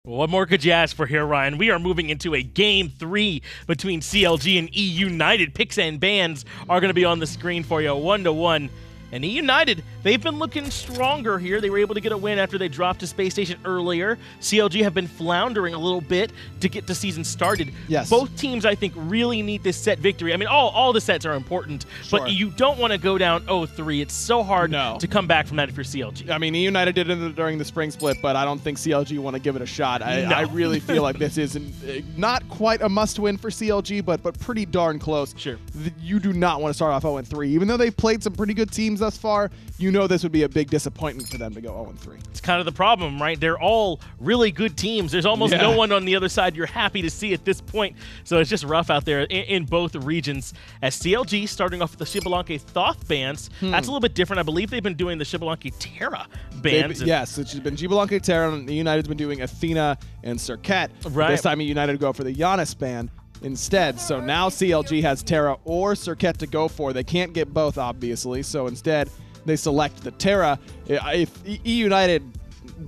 What more could you ask for here, Ryan? We are moving into a Game 3 between CLG and E United. Picks and bans are going to be on the screen for you, 1-1. And E United, they've been looking stronger here. They were able to get a win after they dropped to Space Station earlier. CLG have been floundering a little bit to get the season started. Yes. Both teams, I think, really need this set victory. I mean, all the sets are important, Sure. but you don't want to go down 0-3. It's so hard to come back from that if you're CLG. I mean, E United did it during the spring split, but I don't think CLG want to give it a shot. I really feel like this is not quite a must-win for CLG, but pretty darn close. Sure. You do not want to start off 0-3. Even though they've played some pretty good teams thus far, you know this would be a big disappointment for them to go 0-3. It's kind of the problem, right? They're all really good teams. There's almost no one on the other side you're happy to see at this point. So it's just rough out there in both regions. As CLG starting off with the Xbalanque Thoth bans, that's a little bit different. I believe they've been doing the Xbalanque Terra bans. Yes, it's been Xbalanque Terra, and the United's been doing Athena and Serket. Right. This time United go for the Giannis ban instead. So now CLG has Terra or Serket to go for. They can't get both, obviously. So instead, they select the Terra. If E United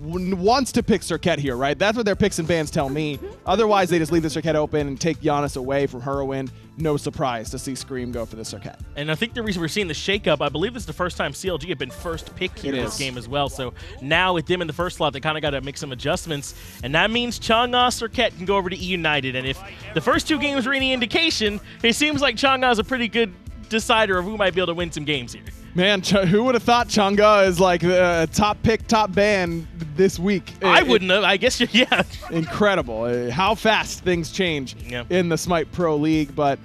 wants to pick Serket here, right? That's what their picks and bans tell me. Otherwise, they just leave the Serket open and take Giannis away from Heroin. No surprise to see Scream go for the Serket. And I think the reason we're seeing the shakeup, I believe this is the first time CLG have been first pick here in this game as well. So now with them in the first slot, they kind of got to make some adjustments. And that means Chang'e Serket can go over to E United. And if the first two games were any indication, it seems like Chang'e is a pretty good decider of who might be able to win some games here. Man, who would have thought Chang'e is like the top pick, top ban this week? I wouldn't have. I guess, yeah. Incredible. How fast things change in the Smite Pro League. But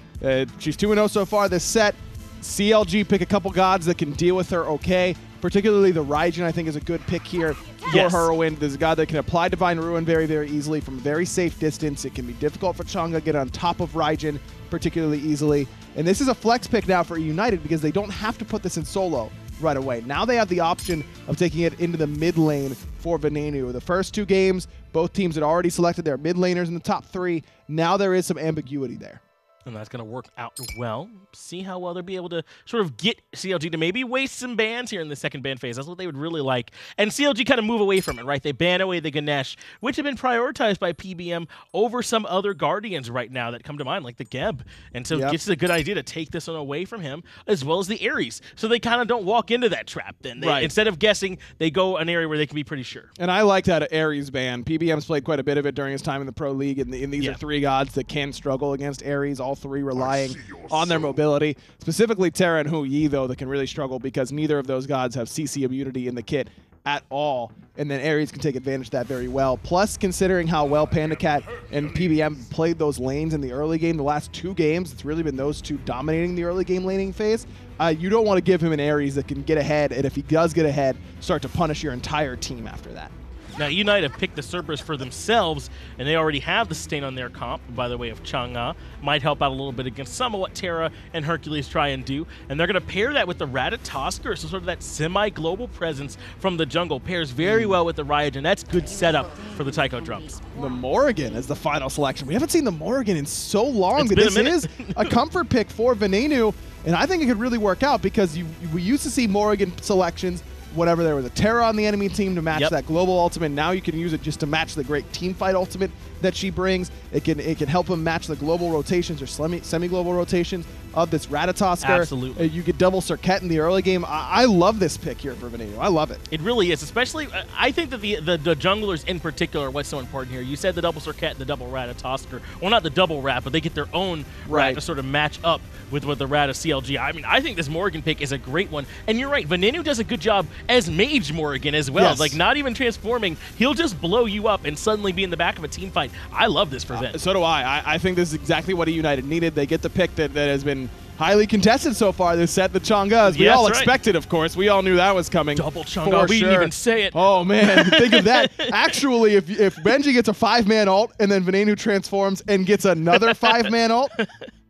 she's 2-0 so far this set. CLG pick a couple gods that can deal with her okay. Particularly the Raijin, I think, is a good pick here for Heroin. There's a god that can apply Divine Ruin very, very easily from a very safe distance. It can be difficult for Chang'e to get on top of Raijin particularly easily. And this is a flex pick now for United because they don't have to put this in solo right away. Now they have the option of taking it into the mid lane for Venenu. The first two games, both teams had already selected their mid laners in the top three. Now there is some ambiguity there. And that's going to work out well. See how well they'll be able to sort of get CLG to maybe waste some bans here in the second ban phase. That's what they would really like. And CLG kind of move away from it, right? They ban away the Ganesh, which have been prioritized by PBM over some other Guardians right now that come to mind, like the Geb. And so it's a good idea to take this one away from him, as well as the Ares. So they kind of don't walk into that trap then. They, instead of guessing, they go an area where they can be pretty sure. And I like that Ares ban. PBM's played quite a bit of it during his time in the Pro League, and these are three gods that can struggle against Ares, all three relying on their mobility. Specifically Terra and Hu Yi, though, that can really struggle because neither of those gods have CC immunity in the kit at all. And then Ares can take advantage of that very well. Plus, considering how well PandaCat and PBM played those lanes in the early game, the last two games, it's really been those two dominating the early game laning phase. You don't want to give him an Ares that can get ahead, and if he does get ahead, start to punish your entire team after that. Now, United have picked the Cerberus for themselves, and they already have the Stain on their comp by the way of Chang'e. Might help out a little bit against some of what Terra and Hercules try and do. And they're going to pair that with the Ratatoskr, so sort of that semi-global presence from the jungle. Pairs very well with the Raijin. That's good setup for the Taiko drums. The Morrigan is the final selection. We haven't seen the Morrigan in so long, It's but been a this is a comfort pick for Venenu, and I think it could really work out because we used to see Morrigan selections whenever there was a Terra on the enemy team to match that global ultimate. Now you can use it just to match the great team fight ultimate that she brings. It can help him match the global rotations or semi-global rotations of this Ratatoskr. Absolutely. You get double Serket in the early game. I love this pick here for Venenu. I love it. It really is, especially, I think that the junglers in particular are what's so important here. You said the double Serket and the double Ratatoskr. Well, not the double Rat, but they get their own Rat to sort of match up with the Rat of CLG. I mean, I think this Morrigan pick is a great one. And you're right, Venenu does a good job as Mage Morrigan as well. Yes. Like, not even transforming. He'll just blow you up and suddenly be in the back of a team fight. I love this for Ven. So do I. I think this is exactly what United needed. They get the pick that has been highly contested so far this set, the Chang'e, as we all expected, of course. We all knew that was coming. Double Chang'e. We didn't even say it. Oh, man. Think of that. Actually, if Benji gets a 5-man ult and then Venenu transforms and gets another 5-man ult,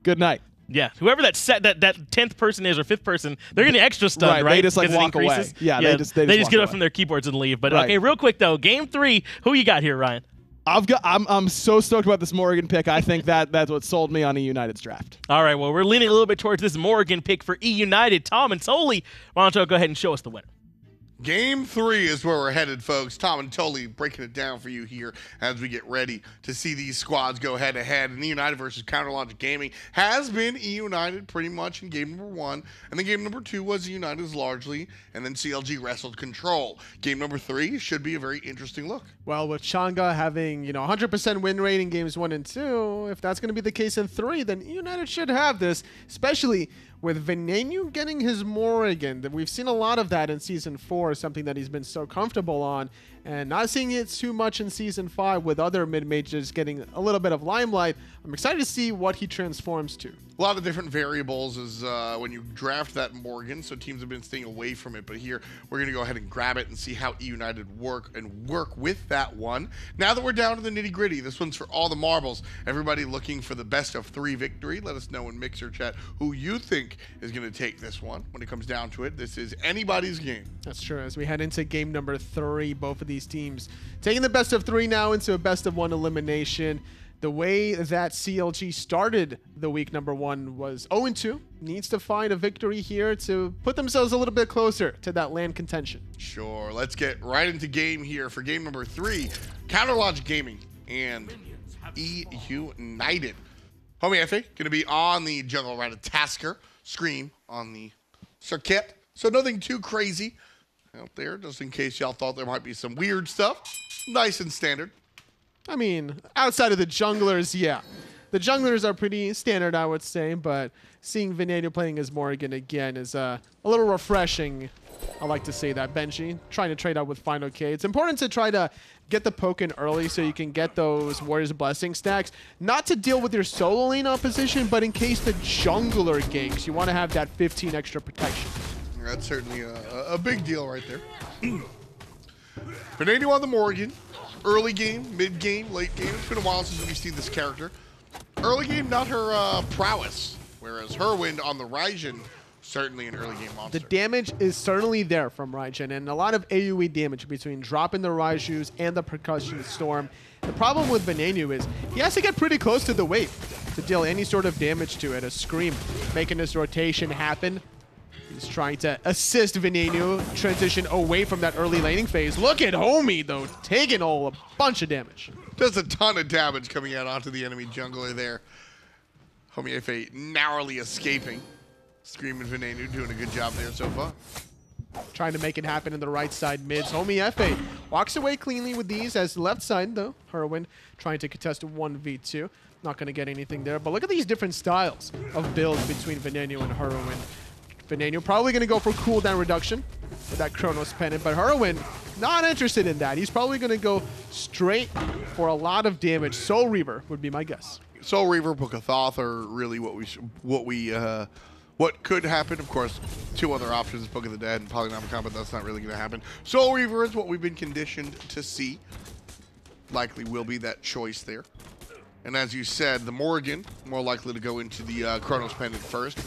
good night. Yeah, whoever that 10th person is or 5th person, they're getting extra stunned, right? They just like walk away. Yeah, they just get up from their keyboards and leave. But okay, real quick though, game 3, who you got here, Ryan? I'm so stoked about this Morrigan pick. I think that's what sold me on E United's draft. All right, well, we're leaning a little bit towards this Morrigan pick for E United. Tom and Soli, why don't you go ahead and show us the winner? Game 3 is where we're headed, folks. Tom and Toli breaking it down for you here as we get ready to see these squads go head-to-head. And E-United versus Counterlogic Gaming has been E-United pretty much in game number 1. And then game number 2 was E-United's largely, and then CLG wrestled Control. Game number 3 should be a very interesting look. Well, with Chang'e having, 100% win rate in games 1 and 2, if that's going to be the case in 3, then E-United should have this, especially with Venenu getting his Morrigan. We've seen a lot of that in Season 4, something that he's been so comfortable on, and not seeing it too much in Season 5 with other mid-majors getting a little bit of limelight. I'm excited to see what he transforms to. A lot of different variables is when you draft that Morgan, so teams have been staying away from it, but here we're going to go ahead and grab it and see how E-United work with that one. Now that we're down to the nitty-gritty, this one's for all the marbles. Everybody looking for the best of 3 victory. Let us know in Mixer Chat who you think is going to take this one. When it comes down to it, this is anybody's game. That's true. As we head into game number 3, both of these teams taking the best of 3 now into a best of 1 elimination. The way that CLG started the week number 1 was 0-2. Needs to find a victory here to put themselves a little bit closer to that land contention. Sure. Let's get right into game here for game number 3. Counterlogic Gaming and E-United. Homie Efe going to be on the jungle Ratatasker. Scream on the circuit. So nothing too crazy out there, just in case y'all thought there might be some weird stuff. Nice and standard. I mean, outside of the junglers, yeah. The junglers are pretty standard, I would say, but seeing Venenu playing as Morrigan again is a little refreshing. I like to say that. Benji, trying to trade out with Final K. It's important to try to get the poke in early so you can get those Warrior's Blessing stacks. Not to deal with your solo lane opposition, but in case the jungler ganks, you want to have that 15 extra protection. That's certainly a big deal right there. Venenu on the Morrigan. Early game, mid game, late game. It's been a while since we've seen this character. Early game, not her prowess, whereas Herwind on the Raijin, certainly an early game monster. The damage is certainly there from Raijin, and a lot of AoE damage between dropping the Raijus and the Percussion Storm. The problem with Venenu is he has to get pretty close to the wave to deal any sort of damage to it. A Scream making this rotation happen. He's trying to assist Venenu transition away from that early laning phase. Look at Homie, though, taking a bunch of damage. There's a ton of damage coming out onto the enemy jungler there. Homie Efe narrowly escaping. Scream and Venenu doing a good job there so far. Trying to make it happen in the right side mids. Homie Efe walks away cleanly with these as left side, though. Herwin trying to contest a 1v2. Not going to get anything there, but look at these different styles of builds between Venenu and Herwin. Venenu probably going to go for cooldown reduction with that Chronos Pendant, but Herwin not interested in that. He's probably going to go straight for a lot of damage. Soul Reaver would be my guess. Soul Reaver, Book of Thoth are really what could happen. Of course, 2 other options, Book of the Dead and Polynomicon, but that's not really going to happen. Soul Reaver is what we've been conditioned to see. Likely will be that choice there. And as you said, the Morrigan, more likely to go into the Chronos Pendant first.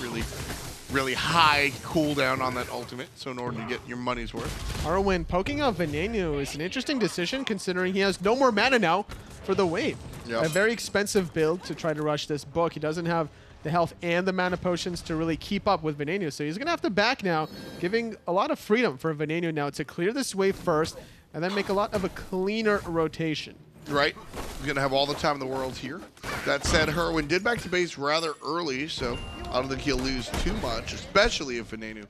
Really high cooldown on that ultimate, so in order to get your money's worth. Herwin poking out Venenu is an interesting decision considering he has no more mana now for the wave. Yep. A very expensive build to try to rush this book. He doesn't have the health and the mana potions to really keep up with Venenu, so he's going to have to back now, giving a lot of freedom for Venenu now to clear this wave first and then make a lot of a cleaner rotation. Right. He's going to have all the time in the world here. That said, Herwin did back to base rather early, so I don't think he'll lose too much, especially if Venenu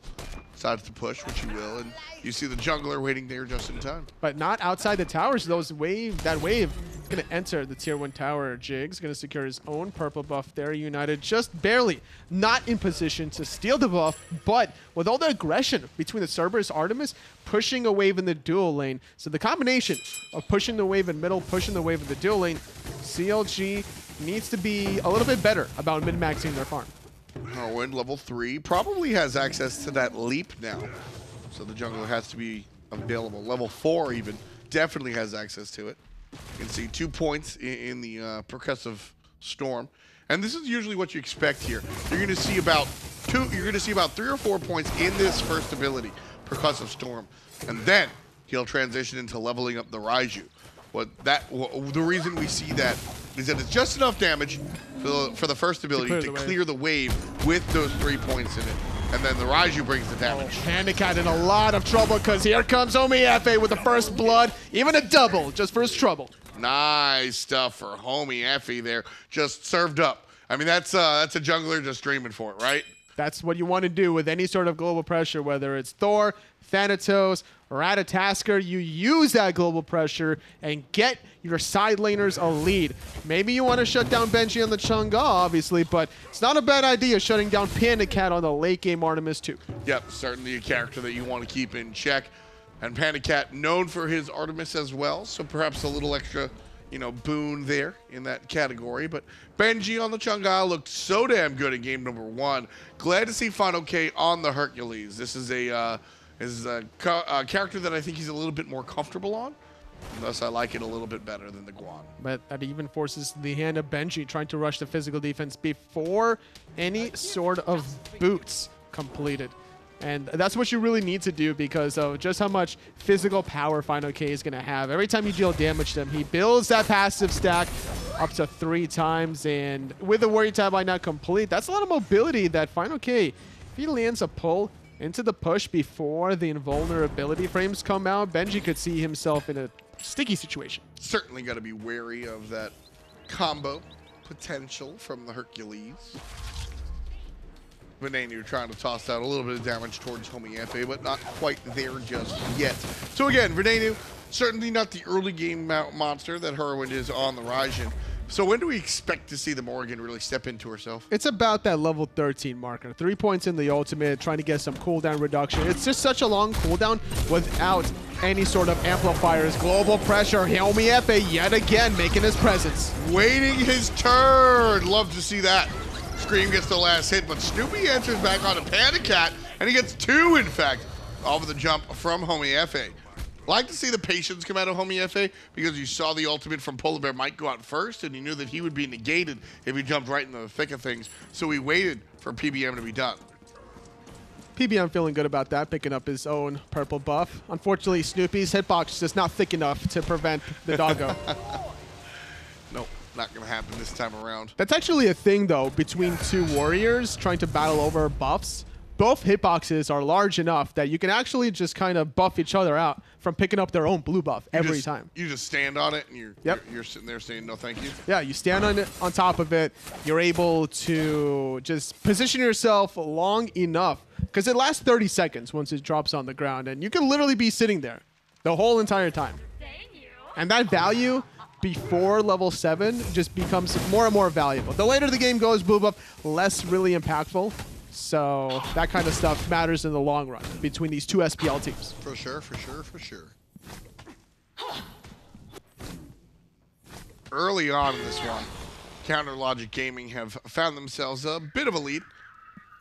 decides to push, which he will, and you see the jungler waiting there just in time. But not outside the towers. That wave is going to enter the tier 1 tower. Jig's going to secure his own purple buff there. United just barely not in position to steal the buff, but with all the aggression between the Cerberus Artemis, pushing a wave in the dual lane. So the combination of pushing the wave in middle, pushing the wave in the dual lane, CLG needs to be a little bit better about min-maxing their farm. Herwin, level 3, probably has access to that leap now. So the jungler has to be available. Level 4 even, definitely has access to it. You can see 2 points in the Percussive Storm. And this is usually what you expect here. You're going to see about 3 or 4 points in this first ability, Percussive Storm. And then he'll transition into leveling up the Raiju. The reason we see that is that it's just enough damage for the first ability to clear the wave with those 3 points in it. and then the Raiju brings the damage. Panda Cat in a lot of trouble because here comes Homie with the first blood, even a double just for his trouble. Nice stuff for Homie Effie there, just served up. I mean, that's a jungler just dreaming for it, right? That's what you want to do with any sort of global pressure, whether it's Thor, Thanatos, or Atatasker. You use that global pressure and get your side laners a lead. Maybe you want to shut down Benji on the Chang'e, obviously, but it's not a bad idea shutting down Panda Cat on the late game Artemis too. Yep, certainly a character that you want to keep in check. And Panda Cat known for his Artemis as well, so perhaps a little extra, boon there in that category. But Benji on the Chang'e looked so damn good in game number 1. Glad to see Final K on the Hercules. This is a character that I think he's a little bit more comfortable on. And thus, I like it a little bit better than the Guan. But that even forces the hand of Benji trying to rush the physical defense before any sort of boots completed. And that's what you really need to do because of just how much physical power Final K is going to have. Every time you deal damage to him, he builds that passive stack up to 3 times. And with the Warrior Tab not complete, that's a lot of mobility that Final K, if he lands a pull into the push before the invulnerability frames come out, Benji could see himself in a sticky situation. Certainly got to be wary of that combo potential from the Hercules. Venenu trying to toss out a little bit of damage towards Homie Effie, but not quite there just yet. So again, Venenu, certainly not the early game monster that Heroine is on the Raijin. So when do we expect to see the Morrigan really step into herself? It's about that level 13 marker. 3 points in the ultimate, trying to get some cooldown reduction. It's just such a long cooldown without any sort of amplifiers. Global pressure, Homie Effie yet again making his presence. Waiting his turn. Love to see that. Scream gets the last hit, but Snoopy answers back on a Panda Cat, and he gets 2, in fact, off of the jump from Homie Effie. Like to see the patience come out of Homie Effie because you saw the ultimate from Polar Bear Mike go out first, and you knew that he would be negated if he jumped right in the thick of things. So he waited for PBM to be done. PBM feeling good about that, picking up his own purple buff. Unfortunately, Snoopy's hitbox is just not thick enough to prevent the doggo. Nope, not going to happen this time around. That's actually a thing, though, between 2 warriors trying to battle over buffs. Both hitboxes are large enough that you can actually just kind of buff each other out from picking up their own blue buff every time. You just stand on it and you're sitting there saying no thank you? Yeah, you stand on it on top of it. You're able to just position yourself long enough because it lasts 30 seconds once it drops on the ground, and you can literally be sitting there the whole entire time. And that value before level 7 just becomes more and more valuable. The later the game goes, blue buff, less really impactful. So that kind of stuff matters in the long run between these 2 SPL teams. For sure, for sure, for sure. Early on in this one, Counter Logic Gaming have found themselves a bit of a lead.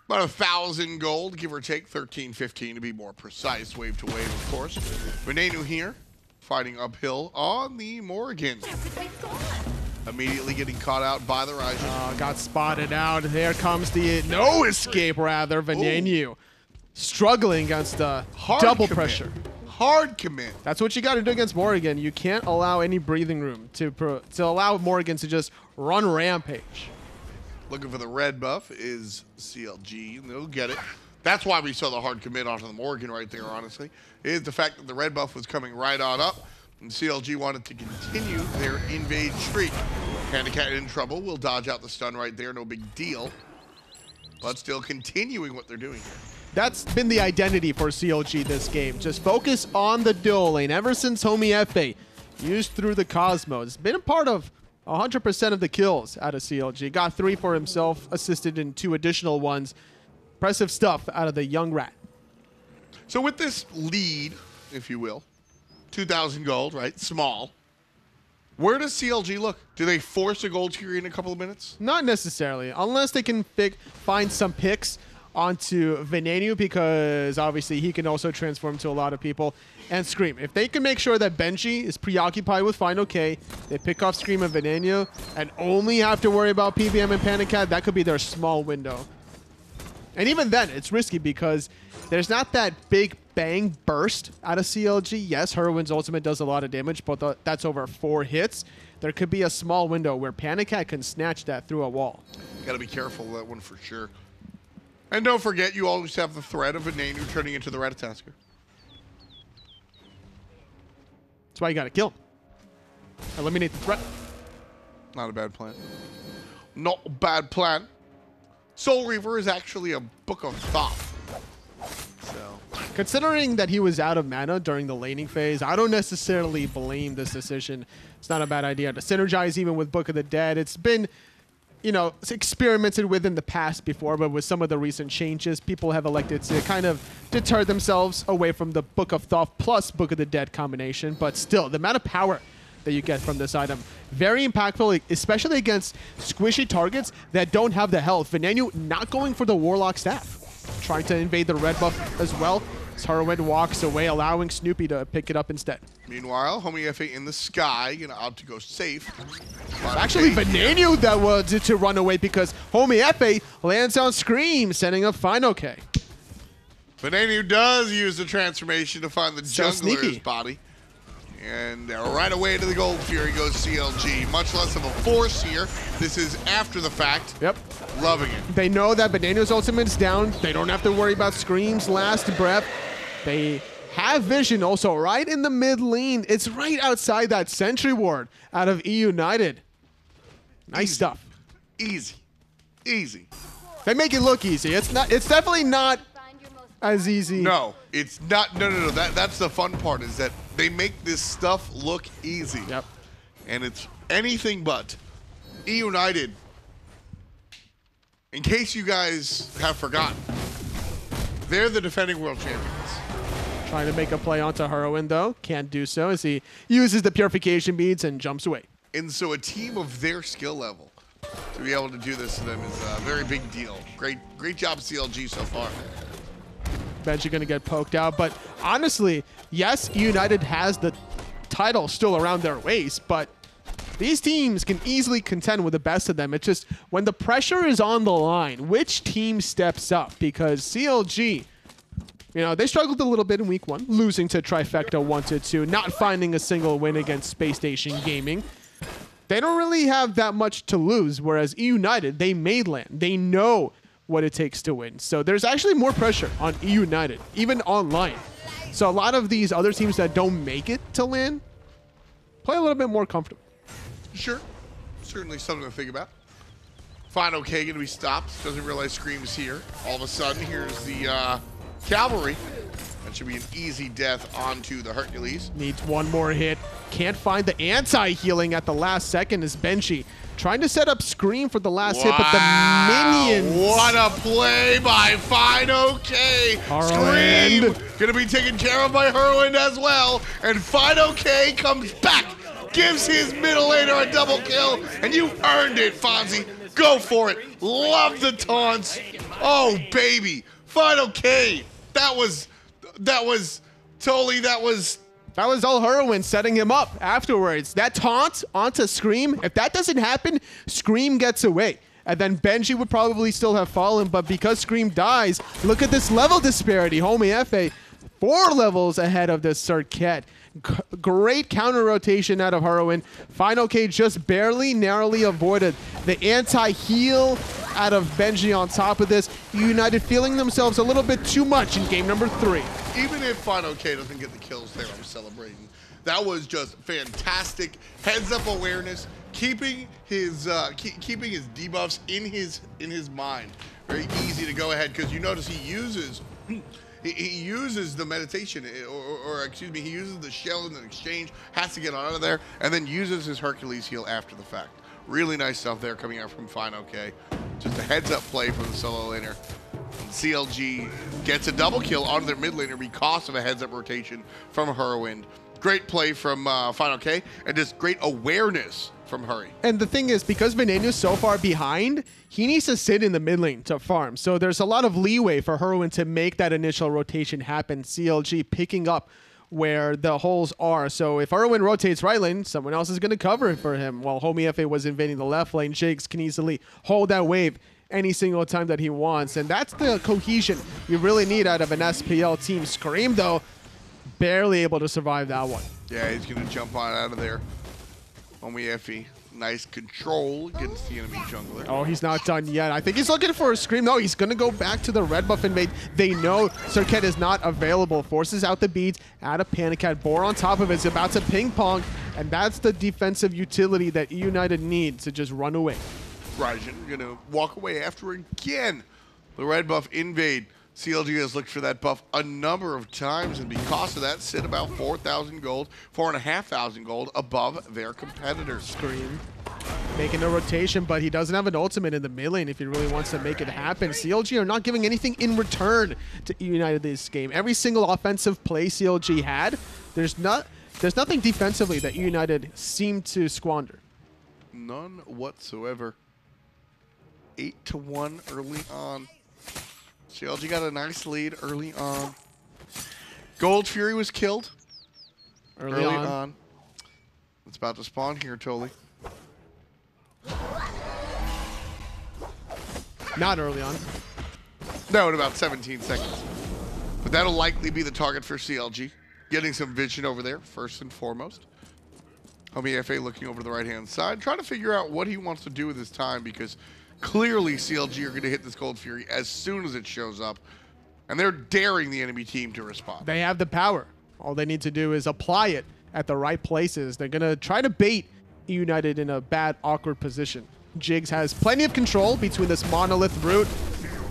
About 1,000 gold, give or take, 13-15 to be more precise, wave to wave, of course. Venenu here, fighting uphill on the Morrigan. Immediately getting caught out by the Raijin. Got spotted out. There comes the no escape, rather. Venenu struggling against the double pressure. Hard commit. That's what you got to do against Morrigan. You can't allow any breathing room to allow Morrigan to just run rampage. Looking for the red buff is CLG, and they'll get it. That's why we saw the hard commit onto the Morrigan right there, honestly, is the fact that the red buff was coming right on up. And CLG wanted to continue their invade streak. Panda Cat in trouble. Will dodge out the stun right there. No big deal. But still continuing what they're doing here. That's been the identity for CLG this game. Just focus on the duo lane. Ever since Homie Effie used through the Cosmos, it's been a part of 100% of the kills out of CLG. Got 3 for himself, assisted in 2 additional ones. Impressive stuff out of the young rat. So with this lead, if you will, 2,000 gold, right? Small. Where does CLG look? Do they force a gold tier in a couple of minutes? Not necessarily, unless they can find some picks onto Venenu, because obviously he can also transform to a lot of people, and Scream. If they can make sure that Benji is preoccupied with Final K, they pick off Scream and Venenu, and only have to worry about PBM and Panda Cat, that could be their small window. And even then, it's risky because there's not that big bang burst out of CLG. Yes, Heroine's ultimate does a lot of damage, but that's over 4 hits. There could be a small window where Panda Cat can snatch that through a wall. Gotta be careful of that one for sure. And don't forget, you always have the threat of Venenu turning into the Ratatasker. That's why you gotta kill him. Eliminate the threat. Not a bad plan. Not a bad plan. Soul Reaver is actually a Book of Thought. So, considering that he was out of mana during the laning phase, I don't necessarily blame this decision. It's not a bad idea to synergize even with Book of the Dead. It's been, you know, it's experimented with in the past before, but with some of the recent changes, people have elected to kind of deter themselves away from the Book of Thoth plus Book of the Dead combination. But still, the amount of power that you get from this item, very impactful, especially against squishy targets that don't have the health. Venenu not going for the Warlock Staff, trying to invade the red buff as well. As Heroin walks away, allowing Snoopy to pick it up instead. Meanwhile, Homie FA in the sky, out to go safe. It's actually Venenu that wanted to run away because Homie FA lands on Scream, sending up Final K. Venenu does use the transformation to find the jungler's body. And right away to the Gold Fury goes CLG. Much less of a force here. This is after the fact. Yep. Loving it. They know that Venenu's ultimate's down. They don't have to worry about Scream's last breath. They have vision also right in the mid lane. It's right outside that sentry ward out of E United. Nice stuff. Easy. Easy. They make it look easy. It's not. It's definitely not as easy. No, it's not. No. That's the fun part, is that they make this stuff look easy. Yep. And it's anything but. E United, in case you guys have forgotten, they're the defending world champions. Trying to make a play onto Heroin, though. Can't do so as he uses the purification beads and jumps away. And so a team of their skill level to be able to do this to them is a very big deal. Great job, CLG, so far. Benji going to get poked out. But honestly, yes, United has the title still around their waist, but these teams can easily contend with the best of them. It's just when the pressure is on the line, which team steps up? Because CLG, they struggled a little bit in week 1, losing to Trifecta 1-2, not finding a single win against Space Station Gaming. They don't really have that much to lose, whereas E United, they made land. They know what it takes to win. So there's actually more pressure on E United, even online. So a lot of these other teams that don't make it to LAN play a little bit more comfortable. Sure. Certainly something to think about. Final K going to be stopped. Doesn't realize Scream's here. All of a sudden, here's the Cavalry. That should be an easy death onto the Hercules. Needs one more hit. Can't find the anti-healing at the last second as Benji trying to set up Scream for the last hit, but the minions. What a play by Final K. Scream going to be taken care of by Herwind as well. And Final K comes back, gives his middle laner a double kill, and you've earned it, Fonzie. Go for it. Love the taunts. Oh, baby. Final K. That was all Heroin setting him up afterwards. That taunt onto Scream, if that doesn't happen, Scream gets away. And then Benji would probably still have fallen, but because Scream dies, look at this level disparity. Homie FA, 4 levels ahead of this Circuit. Great counter rotation out of Heroin. Final K just barely, narrowly avoided the anti-heal out of Benji on top of this. United feeling themselves a little bit too much in game number 3. Even if Final K doesn't get the kills there, I'm celebrating. That was just fantastic heads-up awareness, keeping his debuffs in his mind. Very easy to go ahead, because you notice he uses the meditation, or excuse me, he uses the shell in the exchange, has to get out of there, and then uses his Hercules heal after the fact. Really nice stuff there coming out from Final K. Just a heads-up play from the solo laner. And CLG gets a double kill on their mid laner because of a heads-up rotation from Herwind. Great play from Final K, and just great awareness from Hurry. And the thing is, because Venenu's so far behind, he needs to sit in the mid lane to farm. So there's a lot of leeway for Herwin to make that initial rotation happen. CLG picking up where the holes are. So if Herwin rotates right lane, someone else is going to cover it for him. While Homie FA was invading the left lane, Jakes can easily hold that wave any single time that he wants. And that's the cohesion you really need out of an SPL team. Scream, though, barely able to survive that one. Yeah, he's going to jump on out of there. Homie Effie Nice control against the enemy jungler. Oh, he's not done yet. I think he's looking for a scream. No, he's going to go back to the red buff invade. They know Serqet is not available. Forces out the beads, add a Panic At. Boar on top of it is about to ping pong, and that's the defensive utility that United needs to just run away. Raijin going to walk away after again. The red buff invade. CLG has looked for that buff a number of times, and because of that, sit about 4,000 gold, 4,500 gold above their competitors. Scream. Making a rotation, but he doesn't have an ultimate in the mid lane if he really wants to make it happen. CLG are not giving anything in return to United this game. Every single offensive play CLG had, there's nothing defensively that United seemed to squander. None whatsoever. 8-1 early on. CLG got a nice lead early on. Gold Fury was killed early on. It's about to spawn here, Tolly. Not early on. No, in about 17 seconds. But that'll likely be the target for CLG. Getting some vision over there, first and foremost. Homie FA looking over to the right-hand side, trying to figure out what he wants to do with his time, because clearly CLG are going to hit this Gold Fury as soon as it shows up, and they're daring the enemy team to respond. They have the power. All they need to do is apply it at the right places. They're going to try to bait United in a bad, awkward position. Jigs has plenty of control between this Monolith route.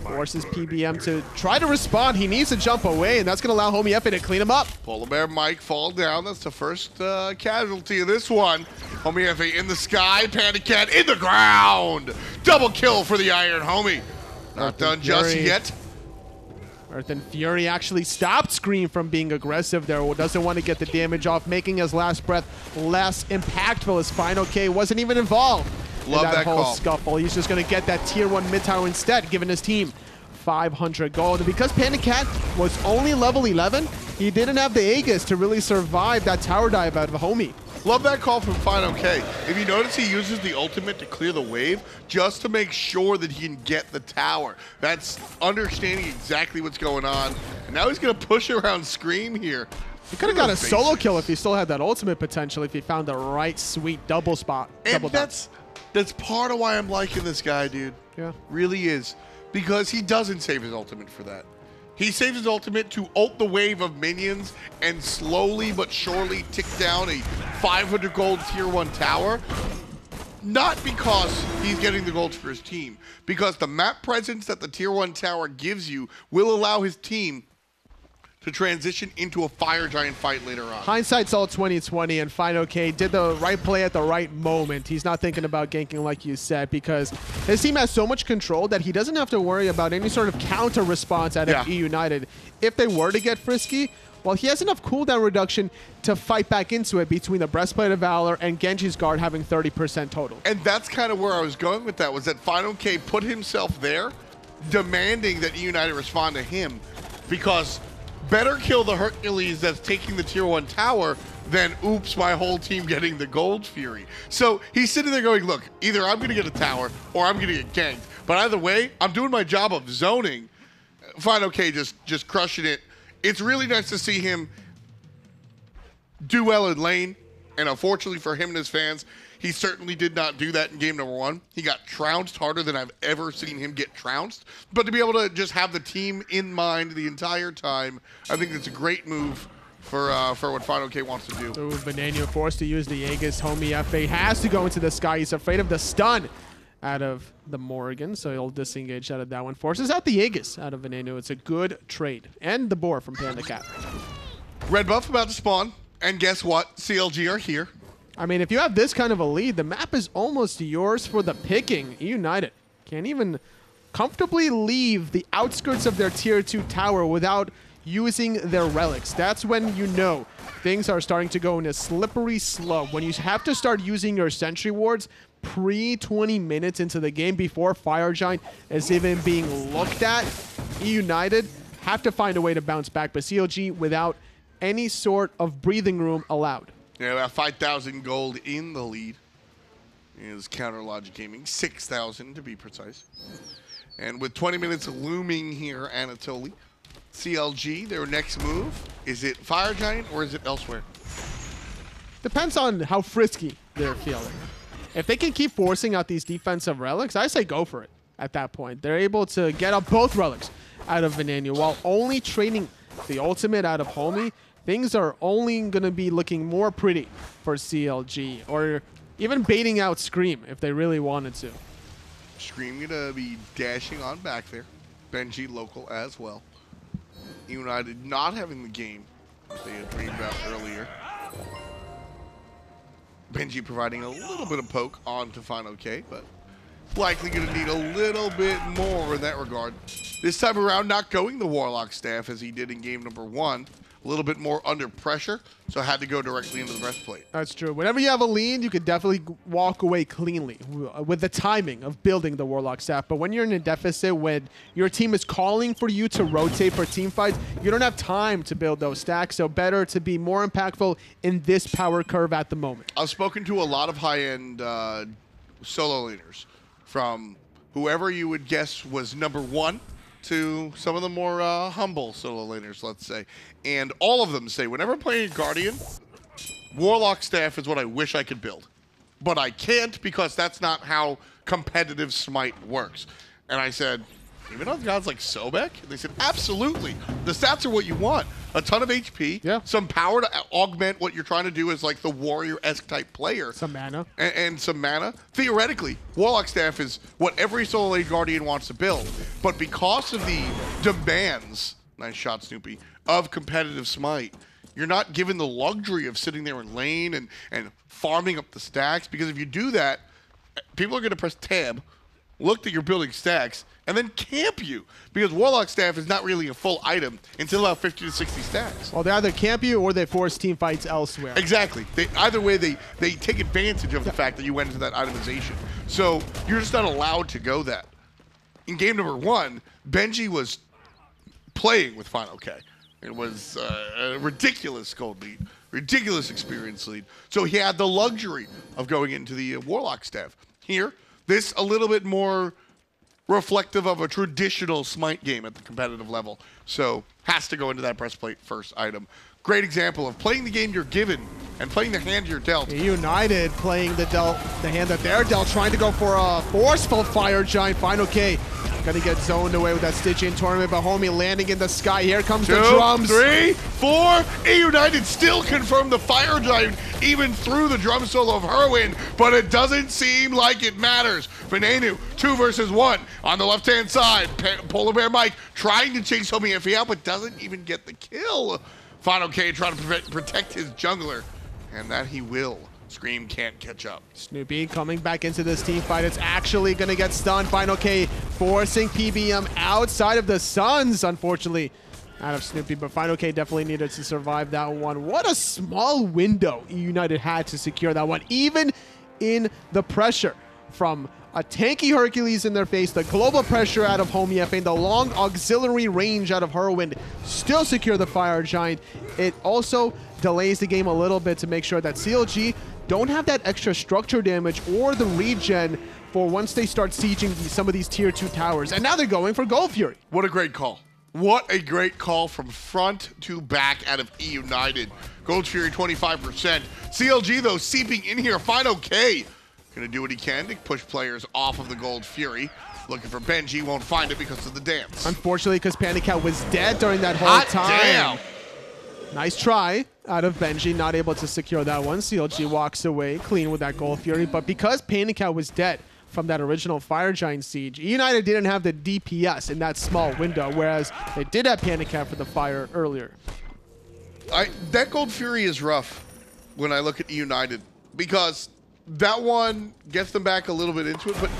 Forces PBM to try to respond. He needs to jump away, and that's going to allow Homie FA to clean him up. Polar Bear Mike fall down. That's the first casualty of this one. Homie FA in the sky. Panic At in the ground. Double kill for the Iron Homie. Not done just yet. Earth and Fury actually stopped Scream from being aggressive there. Doesn't want to get the damage off, making his last breath less impactful as Final K wasn't even involved in that whole scuffle. He's just going to get that tier 1 mid tower instead, giving his team 500 gold. And because Panic At was only level 11, he didn't have the Aegis to really survive that tower dive out of the Homie. Love that call from Final K. If you notice, he uses the ultimate to clear the wave just to make sure that he can get the tower. That's understanding exactly what's going on. And now he's going to push around Scream here. He could have got a solo kill if he still had that ultimate potential, if he found the right sweet double spot. And that's part of why I'm liking this guy, dude. Yeah. Really is. Because he doesn't save his ultimate for that. He saves his ultimate to ult the wave of minions and slowly but surely tick down a 500 gold tier 1 tower. Not because he's getting the gold for his team, because the map presence that the tier 1 tower gives you will allow his team to transition into a fire giant fight later on. Hindsight's all 2020, and Final K did the right play at the right moment. He's not thinking about ganking like you said, because his team has so much control that he doesn't have to worry about any sort of counter response out of United. If they were to get frisky, well, he has enough cooldown reduction to fight back into it between the Breastplate of Valor and Genji's Guard having 30% total. And that's kind of where I was going with that, was that Final K put himself there, demanding that United respond to him, because better kill the Hercules that's taking the tier 1 tower than, oops, my whole team getting the Gold Fury. So he's sitting there going, look, either I'm going to get a tower or I'm going to get ganked. But either way, I'm doing my job of zoning. Final K just crushing it. It's really nice to see him do well in lane. And unfortunately for him and his fans, he certainly did not do that in game number 1. He got trounced harder than I've ever seen him get trounced. But to be able to just have the team in mind the entire time, I think it's a great move for what Final K wants to do. So Veneno forced to use the Aegis. Homie FA has to go into the sky. He's afraid of the stun out of the Morrigan, so he'll disengage out of that one. Forces out the Aegis out of Veneno. It's a good trade. And the boar from Panic At. Red buff about to spawn. And guess what? CLG are here. I mean, if you have this kind of a lead, the map is almost yours for the picking. United can't even comfortably leave the outskirts of their tier 2 tower without using their relics. That's when you know things are starting to go in a slippery slope. When you have to start using your sentry wards pre-20 minutes into the game before Fire Giant is even being looked at, United have to find a way to bounce back, but CLG without any sort of breathing room allowed. Yeah, about 5,000 gold in the lead is Counter Logic Gaming. 6,000 to be precise. And with 20 minutes looming here, Anatoly, CLG, their next move, is it Fire Giant or is it elsewhere? Depends on how frisky they're feeling. if they can keep forcing out these defensive relics, I say go for it at that point. They're able to get up both relics out of Venania while only trading the ultimate out of Homie. Things are only going to be looking more pretty for CLG, or even baiting out Scream if they really wanted to. Scream gonna be dashing on back there. Benji local as well. United not having the game that they had dreamed about earlier. Benji providing a little bit of poke on to Final K, but likely gonna need a little bit more in that regard. This time around, not going the Warlock staff as he did in game number 1. A little bit more under pressure, so had to go directly into the breastplate. That's true. Whenever you have a lead, you could definitely walk away cleanly with the timing of building the Warlock staff. But when you're in a deficit, when your team is calling for you to rotate for team fights, you don't have time to build those stacks, so better to be more impactful in this power curve at the moment. I've spoken to a lot of high-end solo laners, from whoever you would guess was number 1 to some of the more humble solo laners, let's say. And all of them say, whenever I'm playing a Guardian, Warlock staff is what I wish I could build. But I can't because that's not how competitive Smite works. And I said, even on gods like Sobek? And they said, absolutely. The stats are what you want. A ton of HP, some power to augment what you're trying to do as like the warrior-esque type player. Some mana. And some mana. Theoretically, Warlock staff is what every solo lane Guardian wants to build. But because of the demands, nice shot Snoopy, of competitive Smite, you're not given the luxury of sitting there in lane and farming up the stacks, because if you do that, people are going to press tab, look that you're building stacks, and then camp you, because Warlock staff is not really a full item until about 50 to 60 stacks. Well, they either camp you or they force team fights elsewhere. Exactly. Either way, they take advantage of the fact that you went into that itemization. So you're just not allowed to go that. In game number 1, Benji was playing with Final K. It was a ridiculous gold lead, ridiculous experience lead. So he had the luxury of going into the Warlock staff. Here, this a little bit more reflective of a traditional Smite game at the competitive level. So has to go into that breastplate first item. Great example of playing the game you're given and playing the hand you're dealt. United playing the hand that they're dealt, trying to go for a forceful Fire Giant. Final K gonna get zoned away with that Stygian Tournament, but Homie landing in the sky. Here comes the drums. 3, 4. United still confirm the Fire Giant even through the drum solo of Herwin, but it doesn't seem like it matters. Venenu, 2 versus 1 on the left-hand side. Polar Bear Mike trying to chase Homie Effie out, but doesn't even get the kill. Final K trying to protect his jungler, and that he will. Scream can't catch up. Snoopy coming back into this team fight. It's actually going to get stunned. Final K forcing PBM outside of the Suns, unfortunately, out of Snoopy. But Final K definitely needed to survive that one. What a small window United had to secure that one, even in the pressure from a tanky Hercules in their face, the global pressure out of Homie F, and the long auxiliary range out of Whirlwind still secure the Fire Giant. It also delays the game a little bit to make sure that CLG don't have that extra structure damage or the regen for once they start sieging some of these tier 2 towers. And now they're going for Gold Fury. What a great call. What a great call from front to back out of E United. Gold Fury 25%. CLG though seeping in here. Final K gonna do what he can to push players off of the Gold Fury. Looking for Benji, won't find it because of the dance. Unfortunately, because Panic Cat was dead during that whole time. Damn. Nice try out of Benji, not able to secure that one. CLG walks away clean with that Gold Fury, but because Panic Cat was dead from that original Fire Giant siege, United didn't have the DPS in that small window, whereas they did have Panic Cat for the fire earlier. That Gold Fury is rough when I look at United, because that one gets them back a little bit into it, but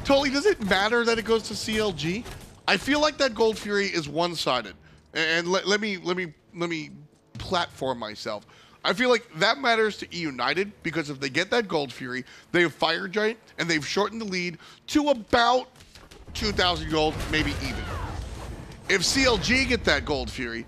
totally, does it matter that it goes to CLG? I feel like that Gold Fury is one-sided, and let me platform myself. I feel like that matters to E United, because if they get that Gold Fury, they have Fire Giant, and they've shortened the lead to about 2,000 gold, maybe even. If CLG get that Gold Fury,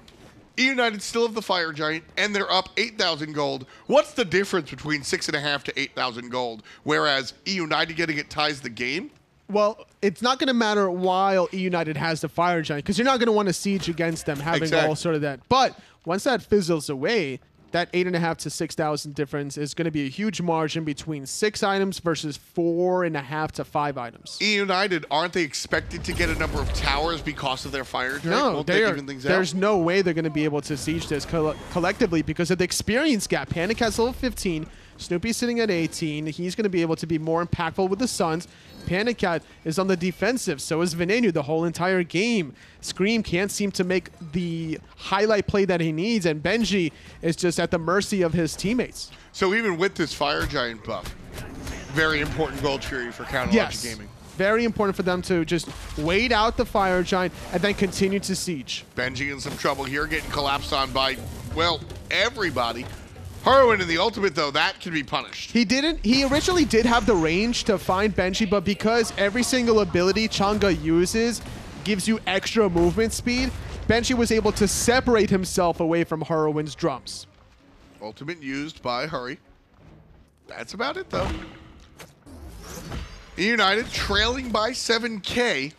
E United still have the Fire Giant, and they're up 8,000 gold. What's the difference between 6.5 to 8,000 gold? Whereas E United getting it ties the game? Well, it's not going to matter while E United has the Fire Giant, because you're not going to want to siege against them, having all sort of that. But once that fizzles away, that 8,500 to 6,000 difference is going to be a huge margin between 6 items versus 4.5 to 5 items. United, aren't they expected to get a number of towers because of their fire giant? No, Won't that even things there's out? no way they're going to be able to siege this collectively because of the experience gap. Panic has level 15. Snoopy's sitting at 18. He's going to be able to be more impactful with the Suns. Panic Cat is on the defensive. So is Venenu the whole entire game. Scream can't seem to make the highlight play that he needs, and Benji is just at the mercy of his teammates. So even with this fire giant buff, very important gold tree for Counter Logic Gaming. Very important for them to just wait out the fire giant and then continue to siege. Benji in some trouble here, getting collapsed on by, well, everybody. Heroin in the ultimate, though, that can be punished. He originally did have the range to find Benji, but because every single ability Chang'e uses gives you extra movement speed, Benji was able to separate himself away from Heroin's drums. Ultimate used by Hurry. That's about it, though. United trailing by 7K,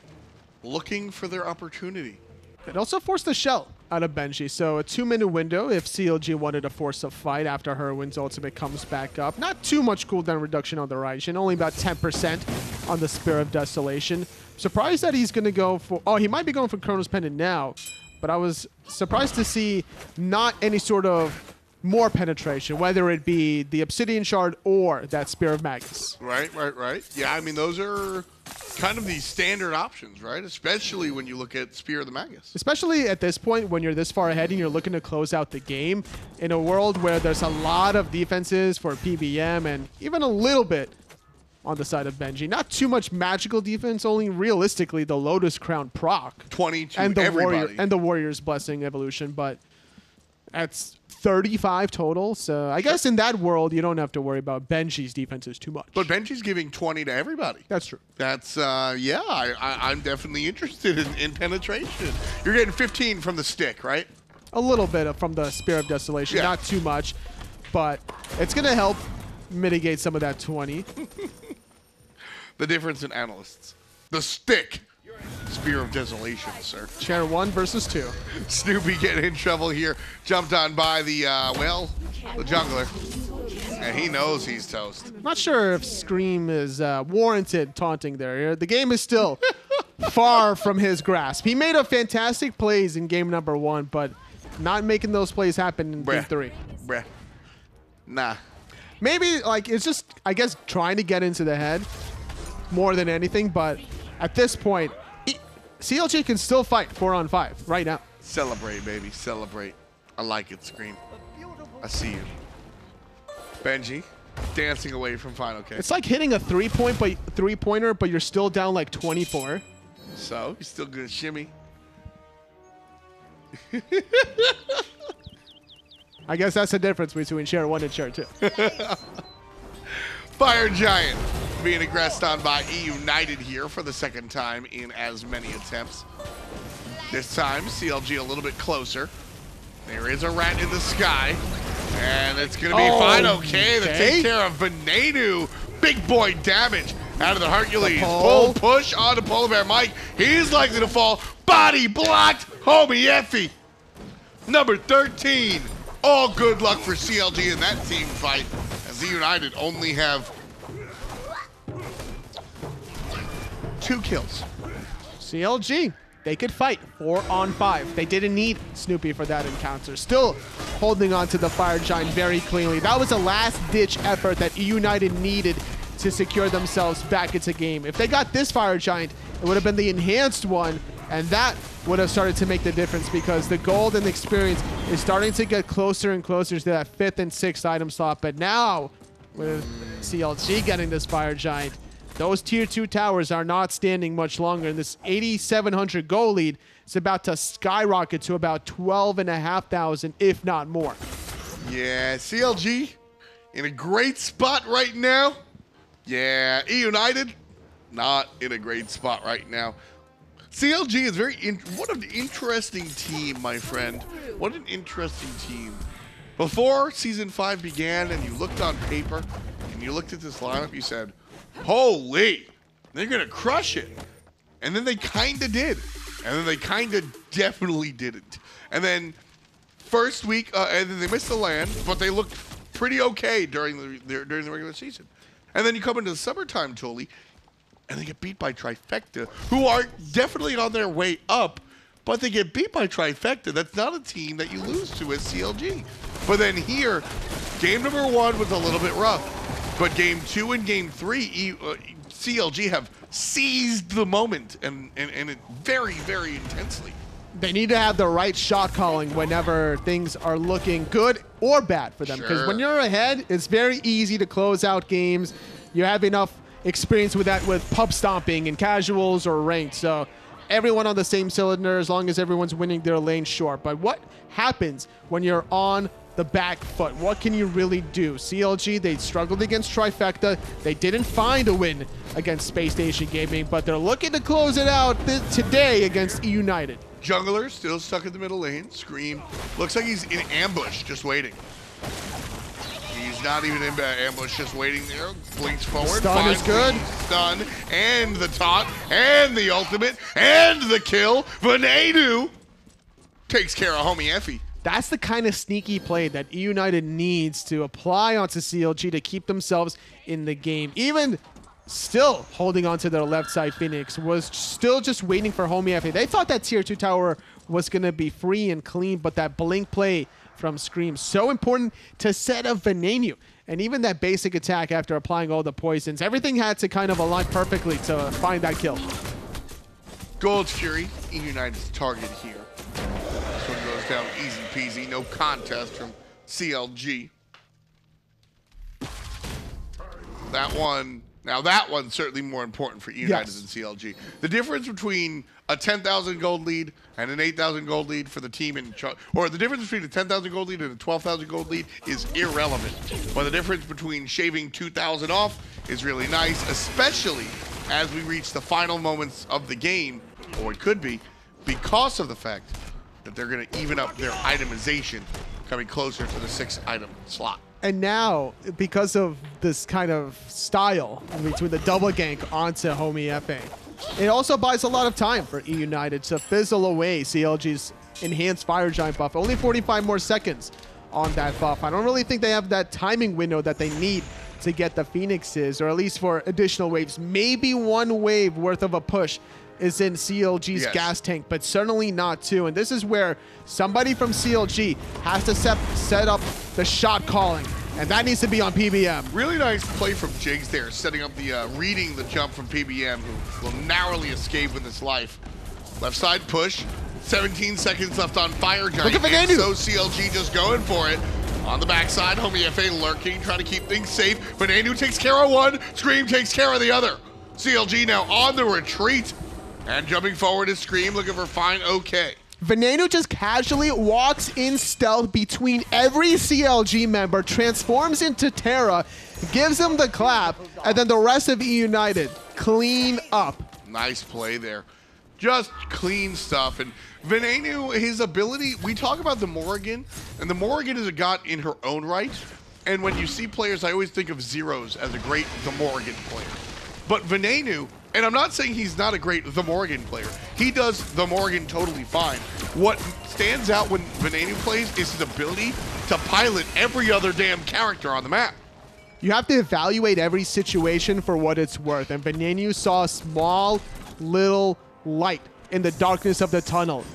looking for their opportunity. It also forced the shell out of Benji, so a 2-minute window if CLG wanted to force a fight after Heroin's ultimate comes back up. Not too much cooldown reduction on the Raijin, only about 10% on the Spear of Desolation. Surprised that he's going to go for... Oh, he might be going for Chronos Pendant now, but I was surprised to see not any sort of more penetration, whether it be the Obsidian Shard or that Spear of Magus. Right. Yeah, I mean, those are kind of the standard options, right? Especially when you look at Spear of the Magus. Especially at this point when you're this far ahead and you're looking to close out the game in a world where there's a lot of defenses for PBM and even a little bit on the side of Benji. Not too much magical defense, only realistically the Lotus Crown proc. 20 to and the everybody. and the Warrior's Blessing evolution, but that's 35 total. So I guess in that world, you don't have to worry about Benji's defenses too much. But Benji's giving 20 to everybody. That's true. That's, yeah, I'm definitely interested in penetration. You're getting 15 from the stick, right? A little bit from the Spear of Desolation, Yeah. not too much, but it's going to help mitigate some of that 20. The difference in analysts. The stick. Spear of Desolation, sir. Chair 1 versus 2. Snoopy getting in trouble here. Jumped on by the, the jungler. And he knows he's toast. Not sure if Scream is warranted taunting there. The game is still far from his grasp. He made a fantastic plays in game number 1, but not making those plays happen in game 3. Bruh. Nah. Maybe, like, it's just, I guess, trying to get into the head more than anything, but at this point, CLG can still fight 4-on-5 right now. Celebrate, baby. Celebrate. I like it, Scream. I see you. Benji, dancing away from Final K. It's like hitting a three-pointer, but you're still down like 24. So, he's still gonna shimmy. I guess that's the difference between Chair 1 and Chair 2. Fire Giant being aggressed on by E-United here for the second time in as many attempts. This time, CLG a little bit closer. There is a rat in the sky. And it's going to be Final K to take care of Venenu. Big boy damage out of the Hercules. Pull push onto Polar Bear Mike. He's likely to fall. Body blocked. Homie Effie. Number 13. All good luck for CLG in that team fight, as E-United only have 2 kills. CLG, they could fight 4-on-5. They didn't need Snoopy for that encounter. Still holding on to the Fire Giant very cleanly. That was a last-ditch effort that E-United needed to secure themselves back into game. If they got this Fire Giant, it would have been the enhanced one, and that would have started to make the difference because the gold and experience is starting to get closer and closer to that 5th and 6th item slot. But now, with CLG getting this Fire Giant, those tier 2 towers are not standing much longer. And this 8,700 gold lead is about to skyrocket to about 12,500, if not more. Yeah, CLG in a great spot right now. Yeah, E-United not in a great spot right now. CLG is what an interesting team, my friend. What an interesting team. Before Season 5 began and you looked on paper and you looked at this lineup, you said, holy, they're going to crush it. And then they kind of did. And then they kind of definitely didn't. And then first week, and then they missed the land, but they looked pretty okay during the regular season. And then you come into the summertime, Tully, and they get beat by Trifecta, who are definitely on their way up, but they get beat by Trifecta. That's not a team that you lose to as CLG. But then here, game number 1 was a little bit rough, but game 2 and game 3, CLG have seized the moment and it very, very intensely. They need to have the right shot calling whenever things are looking good or bad for them. Because when you're ahead, it's very easy to close out games. You have enough experience with that with pub stomping in casuals or ranked. So everyone on the same cylinder as long as everyone's winning their lane short. But what happens when you're on the back foot? What can you really do? CLG, they struggled against Trifecta. They didn't find a win against Space Station Gaming, but they're looking to close it out today against E United. Jungler still stuck in the middle lane. Scream looks like he's in ambush, just waiting. He's not even in ambush, just waiting there. Blinks forward. Stun is good. Stun, and the taunt, and the ultimate, and the kill. Venenu takes care of homie Effie. That's the kind of sneaky play that E United needs to apply onto CLG to keep themselves in the game. Even still holding onto their left side, Phoenix was still just waiting for homie Effie. They thought that tier 2 tower was going to be free and clean, but that blink play from Scream, so important to set up Venenu. And even that basic attack after applying all the poisons, everything had to kind of align perfectly to find that kill. Gold's Fury, E United's target here. This one goes down easy peasy, no contest from CLG. That one's certainly more important for E United than CLG. The difference between a 10,000 gold lead and an 8,000 gold lead for the team or the difference between a 10,000 gold lead and a 12,000 gold lead is irrelevant. But the difference between shaving 2,000 off is really nice, especially as we reach the final moments of the game, or it could be, because of the fact that they're going to even up their itemization, coming closer to the 6-item slot. And now, because of this kind of style between the double gank onto homie Effie, it also buys a lot of time for E United to fizzle away CLG's enhanced Fire Giant buff. Only 45 more seconds on that buff. I don't really think they have that timing window that they need to get the Phoenixes, or at least for additional waves. Maybe one wave worth of a push is in CLG's gas tank, but certainly not 2. And this is where somebody from CLG has to set up the shot calling, and that needs to be on PBM. Really nice play from Jigs there, setting up the, reading the jump from PBM, who will narrowly escape with his life. Left side push, 17 seconds left on Fire Giant. Look at Venenu. So CLG just going for it. On the backside, homie FA lurking, trying to keep things safe. Venenu takes care of one, Scream takes care of the other. CLG now on the retreat. And jumping forward is Scream, looking for fine okay. Venenu just casually walks in stealth between every CLG member, transforms into Terra, gives him the clap, and then the rest of E United clean up. Nice play there. Just clean stuff. And Venenu, his ability, we talk about the Morrigan, and the Morrigan is a god in her own right. And when you see players, I always think of Zeros as a great the Morrigan player. But Venenu, and I'm not saying he's not a great the Morrigan player. He does the Morrigan totally fine. What stands out when Venenu plays is his ability to pilot every other damn character on the map. You have to evaluate every situation for what it's worth. And Venenu saw a small, little light in the darkness of the tunnel,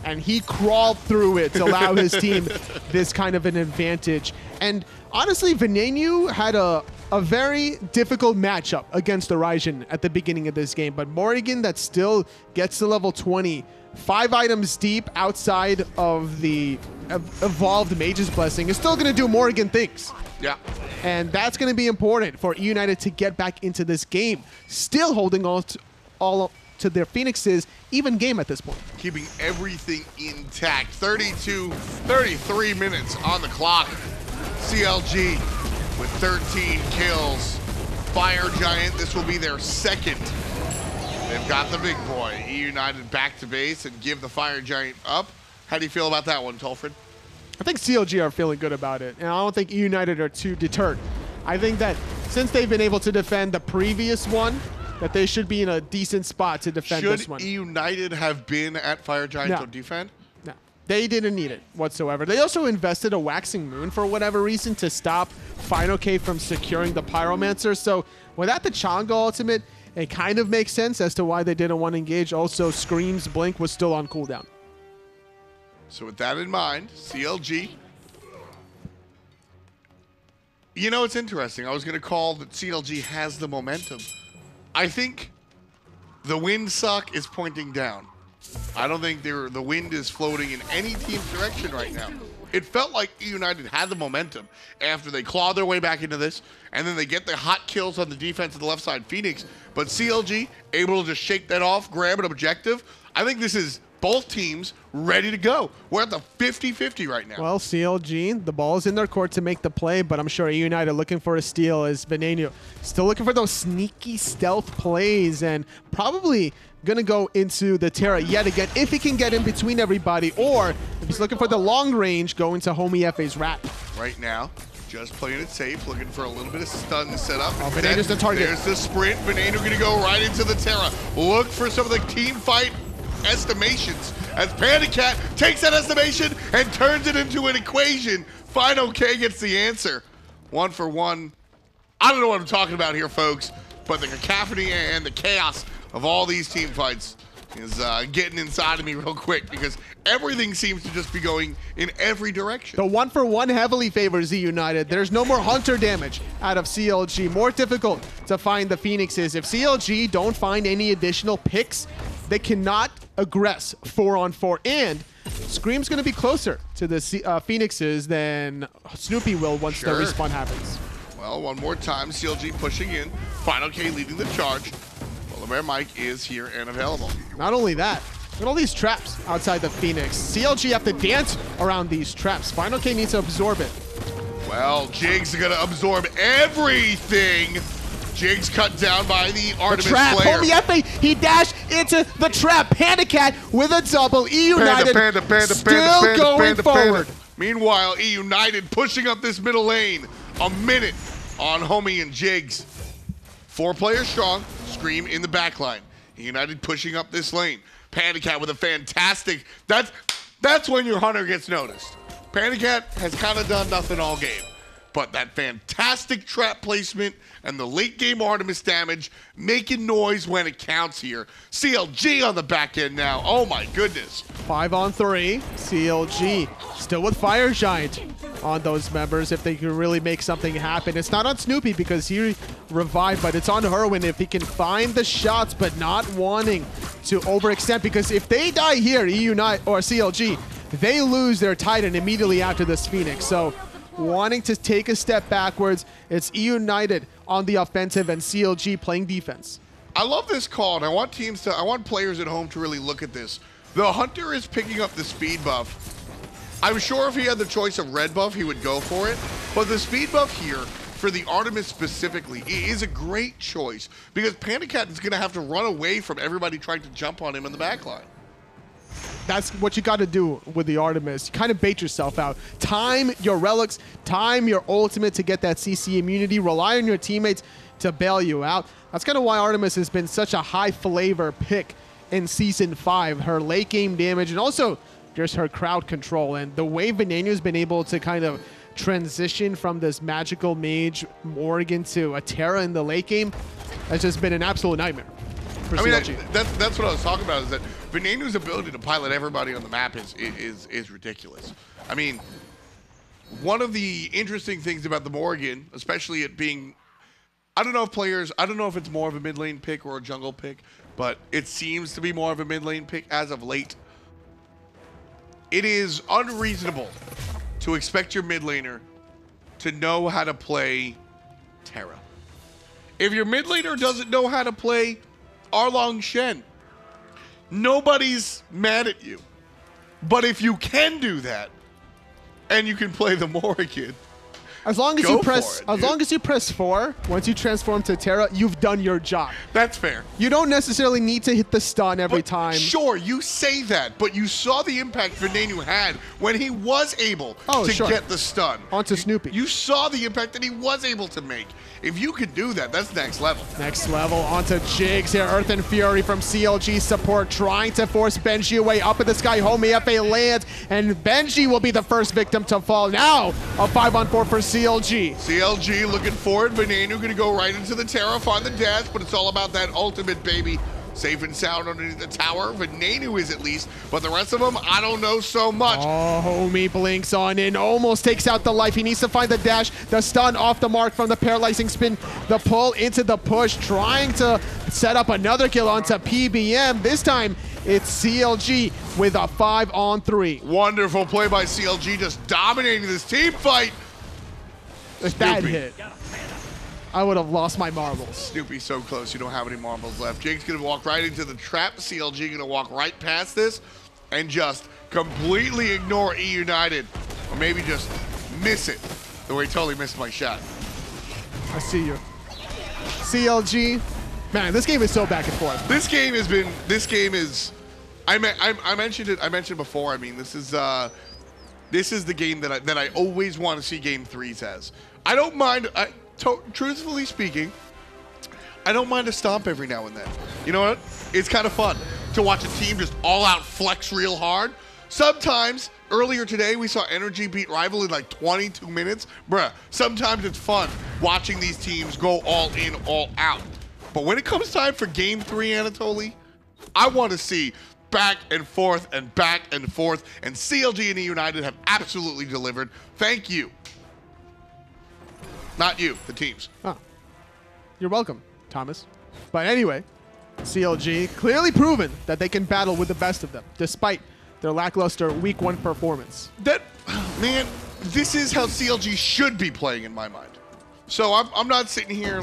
and he crawled through it to allow his team this kind of an advantage. And honestly, Venenu had a very difficult matchup against the Raijin at the beginning of this game, but Morrigan that still gets to level 20, 5 items deep outside of the evolved Mage's Blessing, is still going to do Morrigan things. Yeah. And that's going to be important for E United to get back into this game, still holding on to their Phoenixes, even game at this point. Keeping everything intact. 33 minutes on the clock. CLG with 13 kills. Fire Giant, this will be their second. They've got the big boy. E United back to base and give the Fire Giant up. How do you feel about that one, Tolfred? I think CLG are feeling good about it, and I don't think E United are too deterred. I think that since they've been able to defend the previous one, that they should be in a decent spot to defend this one. Should E United have been at Fire Giant to defend? No. They didn't need it whatsoever. They also invested a Waxing Moon for whatever reason to stop Final K from securing the Pyromancer. So without the Chang'e ultimate, it kind of makes sense as to why they didn't want to engage. Also, Scream's Blink was still on cooldown. So with that in mind, CLG. You know, it's interesting. I was going to call that CLG has the momentum. I think the wind suck is pointing down. I don't think the wind is floating in any team's direction right now. It felt like United had the momentum after they clawed their way back into this, and then they get the hot kills on the defense of the left side, Phoenix. But CLG able to just shake that off, grab an objective. I think this is both teams ready to go. We're at the 50-50 right now. Well, CLG, the ball is in their court to make the play, but I'm sure United looking for a steal is Veneno. Still looking for those sneaky stealth plays and probably going to go into the Terra yet again if he can get in between everybody, or if he's looking for the long range, go into Homie FA's Rat. Right now, just playing it safe, looking for a little bit of stun set up. Oh, Venena's the target. There's the sprint. Veneno going to go right into the Terra. Look for some of the team fight estimations as PandaCat takes that estimation and turns it into an equation. Final K gets the answer. 1 for 1. I don't know what I'm talking about here, folks, but the cacophony and the chaos of all these team fights is getting inside of me real quick because everything seems to just be going in every direction. The 1 for 1 heavily favors Z United. There's no more Hunter damage out of CLG. More difficult to find the Phoenixes. If CLG don't find any additional picks, they cannot aggress 4-on-4. And Scream's going to be closer to the Phoenixes than Snoopy will once the respawn happens. Well, one more time, CLG pushing in. Final K leading the charge. Bear Mike is here and available. Not only that, look at all these traps outside the Phoenix. CLG have to dance around these traps. Final K needs to absorb it. Well, Jigs is going to absorb everything. Jigs cut down by the Artemis player. Homie FA, he dashed into the trap. PandaCat with a double. E United still going forward. Meanwhile, E United pushing up this middle lane. A minute on Homie and Jigs. 4 players strong. Scream in the back line. United pushing up this lane. PandaCat with a fantastic... That's when your hunter gets noticed. PandaCat has kind of done nothing all game. But that fantastic trap placement and the late game Artemis damage making noise when it counts here. CLG on the back end now. Oh my goodness. 5-on-3. CLG still with Fire Giant on those members if they can really make something happen. It's not on Snoopy because he revived, but it's on Herwin if he can find the shots but not wanting to overextend, because if they die here, CLG, they lose their Titan immediately after this Phoenix. So wanting to take a step backwards, it's E United on the offensive and CLG playing defense. I love this call, and I want players at home to really look at this. The Hunter is picking up the speed buff. I'm sure if he had the choice of red buff, he would go for it. But the speed buff here, for the Artemis specifically, is a great choice because PandaCat is going to have to run away from everybody trying to jump on him in the backline. That's what you got to do with the Artemis. You kind of bait yourself out. Time your relics, time your ultimate to get that CC immunity, rely on your teammates to bail you out. That's kind of why Artemis has been such a high flavor pick in Season 5. Her late game damage and also just her crowd control. And the way Veneno's been able to kind of transition from this magical mage Morgan to a Terra in the late game has just been an absolute nightmare for CLG. That's what I was talking about, is that Veneno's ability to pilot everybody on the map is ridiculous. I mean, one of the interesting things about the Morgan, especially it being, I don't know if it's more of a mid lane pick or a jungle pick, but it seems to be more of a mid lane pick as of late. It is unreasonable to expect your mid laner to know how to play Terra. If your mid laner doesn't know how to play Arlong Shen, nobody's mad at you. But if you can do that, and you can play the Morrigan, As long as Go you for press, it, as dude. long as you press 4, once you transform to Terra, you've done your job. That's fair. You don't necessarily need to hit the stun every But time. Sure, you say that, but you saw the impact Venenu had when he was able Oh, to sure. get the stun. Onto Snoopy. You saw the impact that he was able to make. If you could do that, that's next level. Next level onto Jigs here. Earth and Fury from CLG support trying to force Benji away. Up in the sky, Homie FA lands, and Benji will be the first victim to fall. Now, a 5-on-4 for CLG. CLG looking forward. Venenu gonna go right into the Terra, find the dash, but it's all about that ultimate, baby. Safe and sound underneath the tower. Venenu is at least, but the rest of them, I don't know so much. Oh, Homie blinks on in, almost takes out the life. He needs to find the dash, the stun off the mark from the paralyzing spin, the pull into the push, trying to set up another kill onto PBM. This time, it's CLG with a 5-on-3. Wonderful play by CLG, just dominating this team fight. A bad hit. I would have lost my marbles. Snoopy's so close, you don't have any marbles left. Jake's gonna walk right into the trap. CLG gonna walk right past this and just completely ignore E United. Or maybe just miss it. The way he totally missed my shot. I see you. CLG. Man, this game is so back and forth. This game has been, I mentioned it, I mentioned before, I mean, this is the game that I always want to see game 3s as. I don't mind, truthfully speaking, I don't mind a stomp every now and then. You know what? It's kind of fun to watch a team just all out flex real hard. Sometimes, earlier today, we saw Energy beat Rival in like 22 minutes. Bruh, sometimes it's fun watching these teams go all in, all out. But when it comes time for game 3, Anatoly, I want to see back and forth and back and forth. And CLG and E United have absolutely delivered. Thank you. Not you, the teams. Oh. You're welcome, Thomas. But anyway, CLG clearly proven that they can battle with the best of them, despite their lackluster week 1 performance. Man, this is how CLG should be playing in my mind. So I'm not sitting here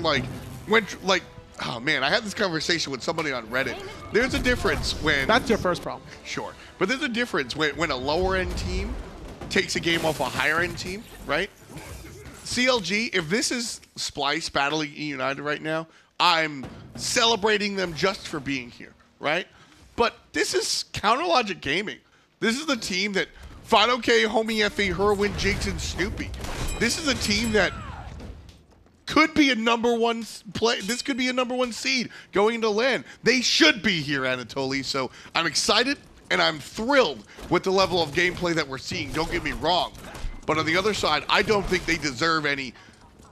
oh man, I had this conversation with somebody on Reddit. There's a difference when... That's your first problem. Sure. But there's a difference when a lower end team takes a game off a higher end team, right? CLG, if this is Splice battling E United right now, I'm celebrating them just for being here, right? But this is Counter Logic Gaming. This is the team that Final K, Homie FE, Herwin, Jigs, and Snoopy. This is a team that could be a #1 play. This could be a #1 seed going to LAN. They should be here, Anatoly. So I'm excited and I'm thrilled with the level of gameplay that we're seeing. Don't get me wrong. But on the other side, I don't think they deserve any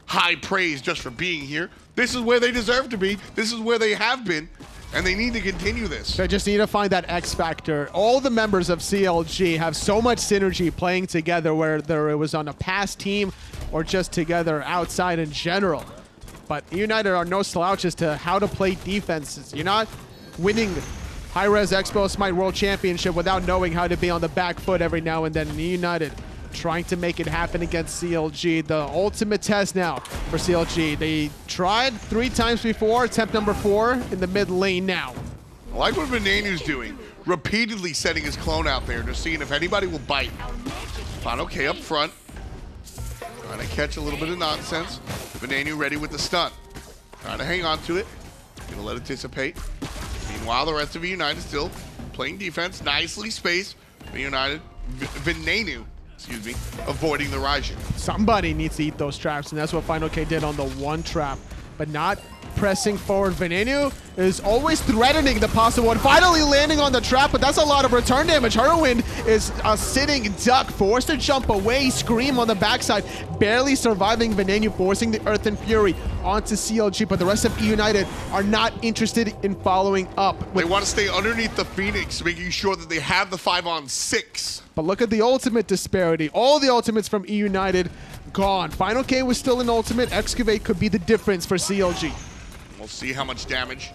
high praise just for being here. This is where they deserve to be. This is where they have been. And they need to continue this. They just need to find that X factor. All the members of CLG have so much synergy playing together, whether it was on a past team or just together outside in general. But United are no slouch as to how to play defenses. You're not winning High-Res Expo Smite World Championship without knowing how to be on the back foot every now and then. United trying to make it happen against CLG. The ultimate test now for CLG. They tried 3 times before, attempt number 4 in the mid lane now. I like what Venenu's doing. Repeatedly setting his clone out there, just seeing if anybody will bite. Final K up front. Trying to catch a little bit of nonsense. Venenu ready with the stun. Trying to hang on to it. Gonna let it dissipate. Meanwhile, the rest of United still playing defense. Nicely spaced. United, Venenu, excuse me, avoiding the Raijin. Somebody needs to eat those traps, and that's what Final K did on the 1 trap, but not pressing forward. Venenu is always threatening the possible one, finally landing on the trap, but that's a lot of return damage. Herwin is a sitting duck, forced to jump away, Scream on the backside, barely surviving Venenu, forcing the Earth and Fury onto CLG, but the rest of E United are not interested in following up. They want to stay underneath the Phoenix, making sure that they have the 5-on-6. But look at the ultimate disparity. All the ultimates from E United gone. Final K was still an ultimate. Excavate could be the difference for CLG. We'll see how much damage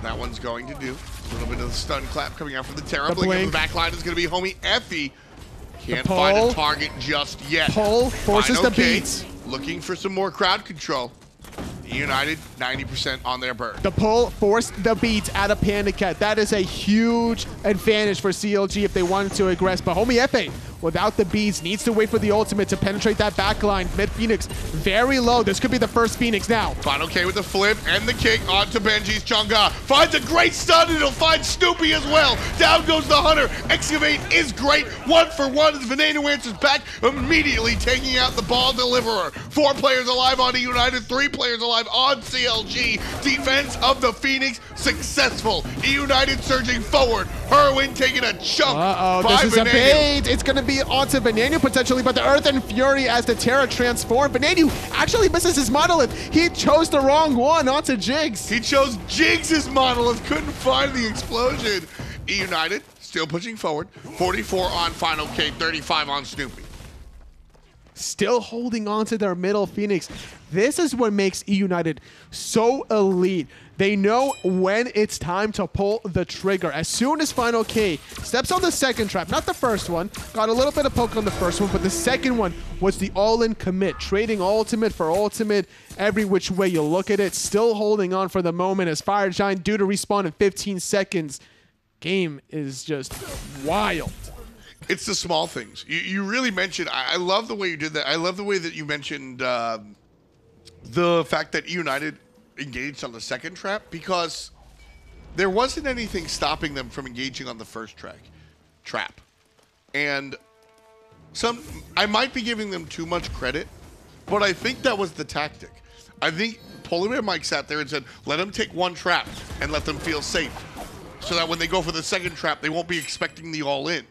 that one's going to do. A little bit of the stun clap coming out from the Terra. The Blink in blink. the back line is going to be Homie Effie. Can't pull. find a target just yet. Pull forces Final the K beats. looking for some more crowd control. United, 90% on their bird. The pull forced the beats out of Panic Cat. That is a huge advantage for CLG if they wanted to aggress. But Homie Efe without the beads. Needs to wait for the ultimate to penetrate that backline. Mid Phoenix very low. This could be the first Phoenix now. Final K with the flip and the kick onto Benji's Chang'e. Finds a great stun and he'll find Snoopy as well. Down goes the Hunter. Excavate is great. 1-for-1 as Veneno answers back, immediately taking out the ball deliverer. 4 players alive on United, 3 players alive on CLG. Defense of the Phoenix successful. United surging forward. Herwin taking a chunk. This is a bait. It's going to be onto Veneno potentially, but the Earth and Fury as the Terra transform. Veneno actually misses his monolith. He chose the wrong one onto Jigs. He chose Jigs' monolith. Couldn't find the explosion. United still pushing forward. 44 on Final K, 35 on Snoopy. Still holding on to their middle Phoenix. This is what makes United so elite. They know when it's time to pull the trigger. As soon as Final K steps on the second trap, not the first one, got a little bit of poke on the first one, but the second one was the all-in commit, trading ultimate for ultimate every which way you look at it. Still holding on for the moment as Fire Giant due to respawn in 15 seconds. Game is just wild. It's the small things. You really mentioned, I love the way you did that. I love the way that you mentioned the fact that United engaged on the second trap, because there wasn't anything stopping them from engaging on the first trap. And I might be giving them too much credit, but I think that was the tactic. I think Polar Mike sat there and said, let them take one trap and let them feel safe, so that when they go for the second trap, they won't be expecting the all-in.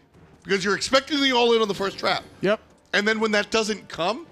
Because you're expecting the all-in on the first trap. Yep. And then when that doesn't come,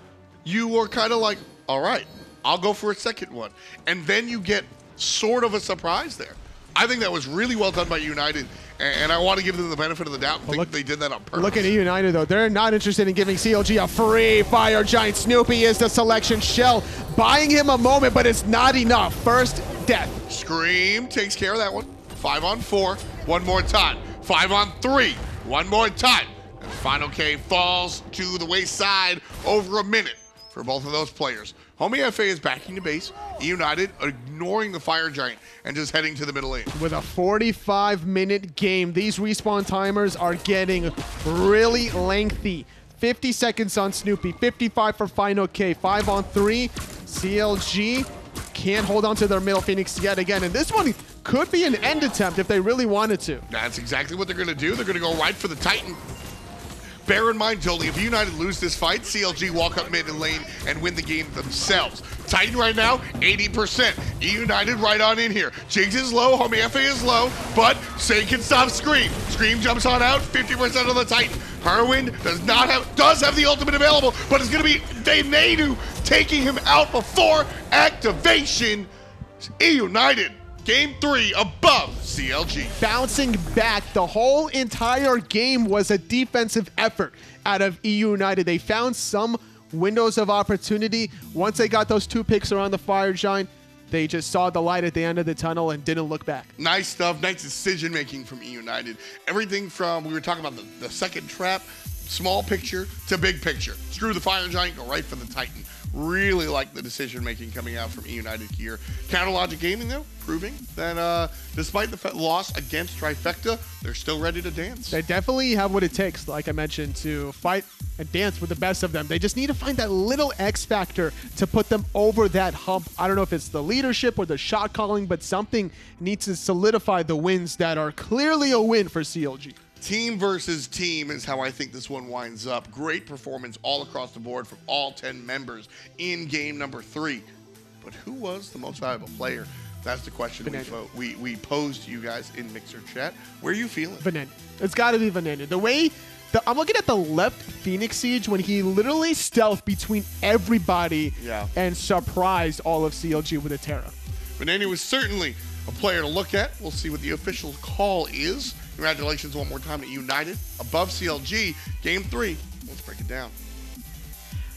you are kind of like, all right, I'll go for a second one. And then you get sort of a surprise there. I think that was really well done by United, and I want to give them the benefit of the doubt. I think they did that on purpose. Look at United, though. They're not interested in giving CLG a free Fire Giant. Snoopy is the selection. Shell buying him a moment, but it's not enough. First death. Scream takes care of that one. 5 on 4. One more time. 5 on 3. One more time. And Final K falls to the wayside over a minute for both of those players. Homie FA is backing to base. United ignoring the Fire Giant and just heading to the middle lane. With a 45-minute game, these respawn timers are getting really lengthy. 50 seconds on Snoopy, 55 for Final K, 5 on 3. CLG can't hold on to their middle Phoenix yet again, and this one could be an end attempt if they really wanted to. That's exactly what they're going to do. They're going to go right for the Titan. Bear in mind, Jolie, if United lose this fight, CLG walk up mid and lane and win the game themselves. Titan right now, 80%. United right on in here. Jigs is low, Homie FA is low, but Say can stop Scream. Scream jumps on out, 50% on the Titan. Herwin does have the ultimate available, but it's going to be Veneno taking him out before activation. United. Game 3 above CLG. Bouncing back, the whole entire game was a defensive effort out of United. They found some windows of opportunity. Once they got those 2 picks around the Fire Giant, they just saw the light at the end of the tunnel and didn't look back. Nice stuff, nice decision making from United. Everything from, we were talking about the second trap, small picture to big picture. Screw the Fire Giant, go right for the Titan. Really like the decision making coming out from United here. Counter Logic Gaming, though, proving that despite the loss against Trifecta, they're still ready to dance. They definitely have what it takes, like I mentioned, to fight and dance with the best of them. They just need to find that little X factor to put them over that hump. I don't know if it's the leadership or the shot calling, but something needs to solidify the wins that are clearly a win for CLG. Team versus team is how I think this one winds up. Great performance all across the board from all 10 members in game number 3. But who was the most valuable player? That's the question we posed to you guys in Mixer chat. Where are you feeling? Veneno. It's got to be Veneno. The way I'm looking at the left Phoenix Siege when he literally stealthed between everybody and surprised all of CLG with a Terra. Veneno is certainly a player to look at. We'll see what the official call is. Congratulations one more time to United. Above CLG, game 3. Let's break it down.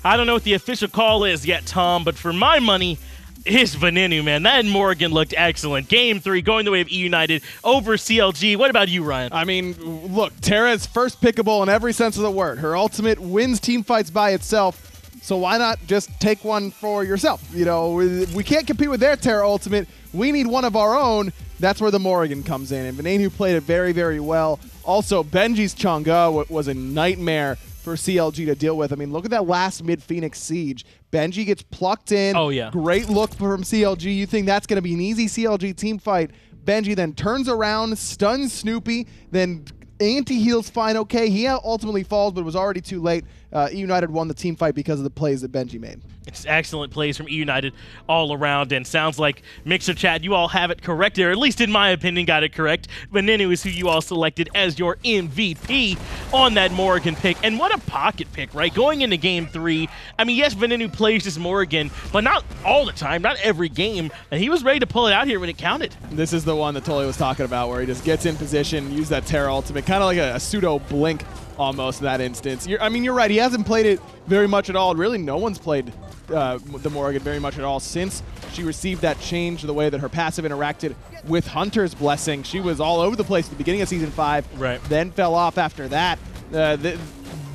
I don't know what the official call is yet, Tom, but for my money, it's Veneno, man. That Morgan looked excellent. Game 3 going the way of United over CLG. What about you, Ryan? I mean, look, Terra's first pickable in every sense of the word. Her ultimate wins team fights by itself, so why not just take one for yourself? You know, we can't compete with their Terra ultimate. We need one of our own. That's where the Morrigan comes in, and Veneno played it very, very well. Also, Benji's Chang'e was a nightmare for CLG to deal with. I mean, look at that last mid-Phoenix siege. Benji gets plucked in. Oh, yeah. Great look from CLG. You think that's going to be an easy CLG team fight. Benji then turns around, stuns Snoopy, then anti-heals Fine OK. He ultimately falls, but it was already too late. E-United won the team fight because of the plays that Benji made. It's excellent plays from E-United all around, and sounds like Mixer Chat, you all have it correct there, at least in my opinion, got it correct. Venenu is who you all selected as your MVP on that Morrigan pick, and what a pocket pick, right? Going into Game 3, I mean, yes, Venenu plays this Morrigan, but not all the time, not every game, and he was ready to pull it out here when it counted. This is the one that Tolly was talking about, where he just gets in position, use that Terra ultimate, kind of like a pseudo blink almost in that instance. I mean, you're right, he hasn't played it very much at all. Really, no one's played the Morrigan very much at all since she received that change, the way that her passive interacted with Hunter's Blessing. She was all over the place at the beginning of Season 5, right, then fell off after that.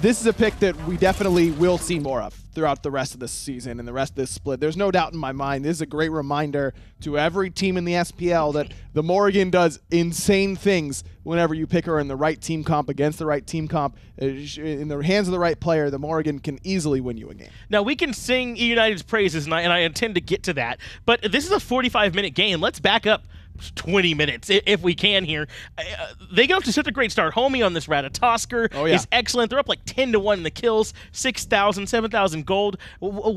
This is a pick that we definitely will see more of throughout the rest of this season and the rest of this split. There's no doubt in my mind. This is a great reminder to every team in the SPL that the Morrigan does insane things whenever you pick her in the right team comp against the right team comp. In the hands of the right player, the Morrigan can easily win you a game. Now, we can sing E-United's praises, and I intend to get to that, but this is a 45-minute game. Let's back up 20 minutes if we can here. They get off to such a great start. Homie on this Ratatosker is excellent. They're up like 10-1 in the kills, 6,000, 7,000 gold.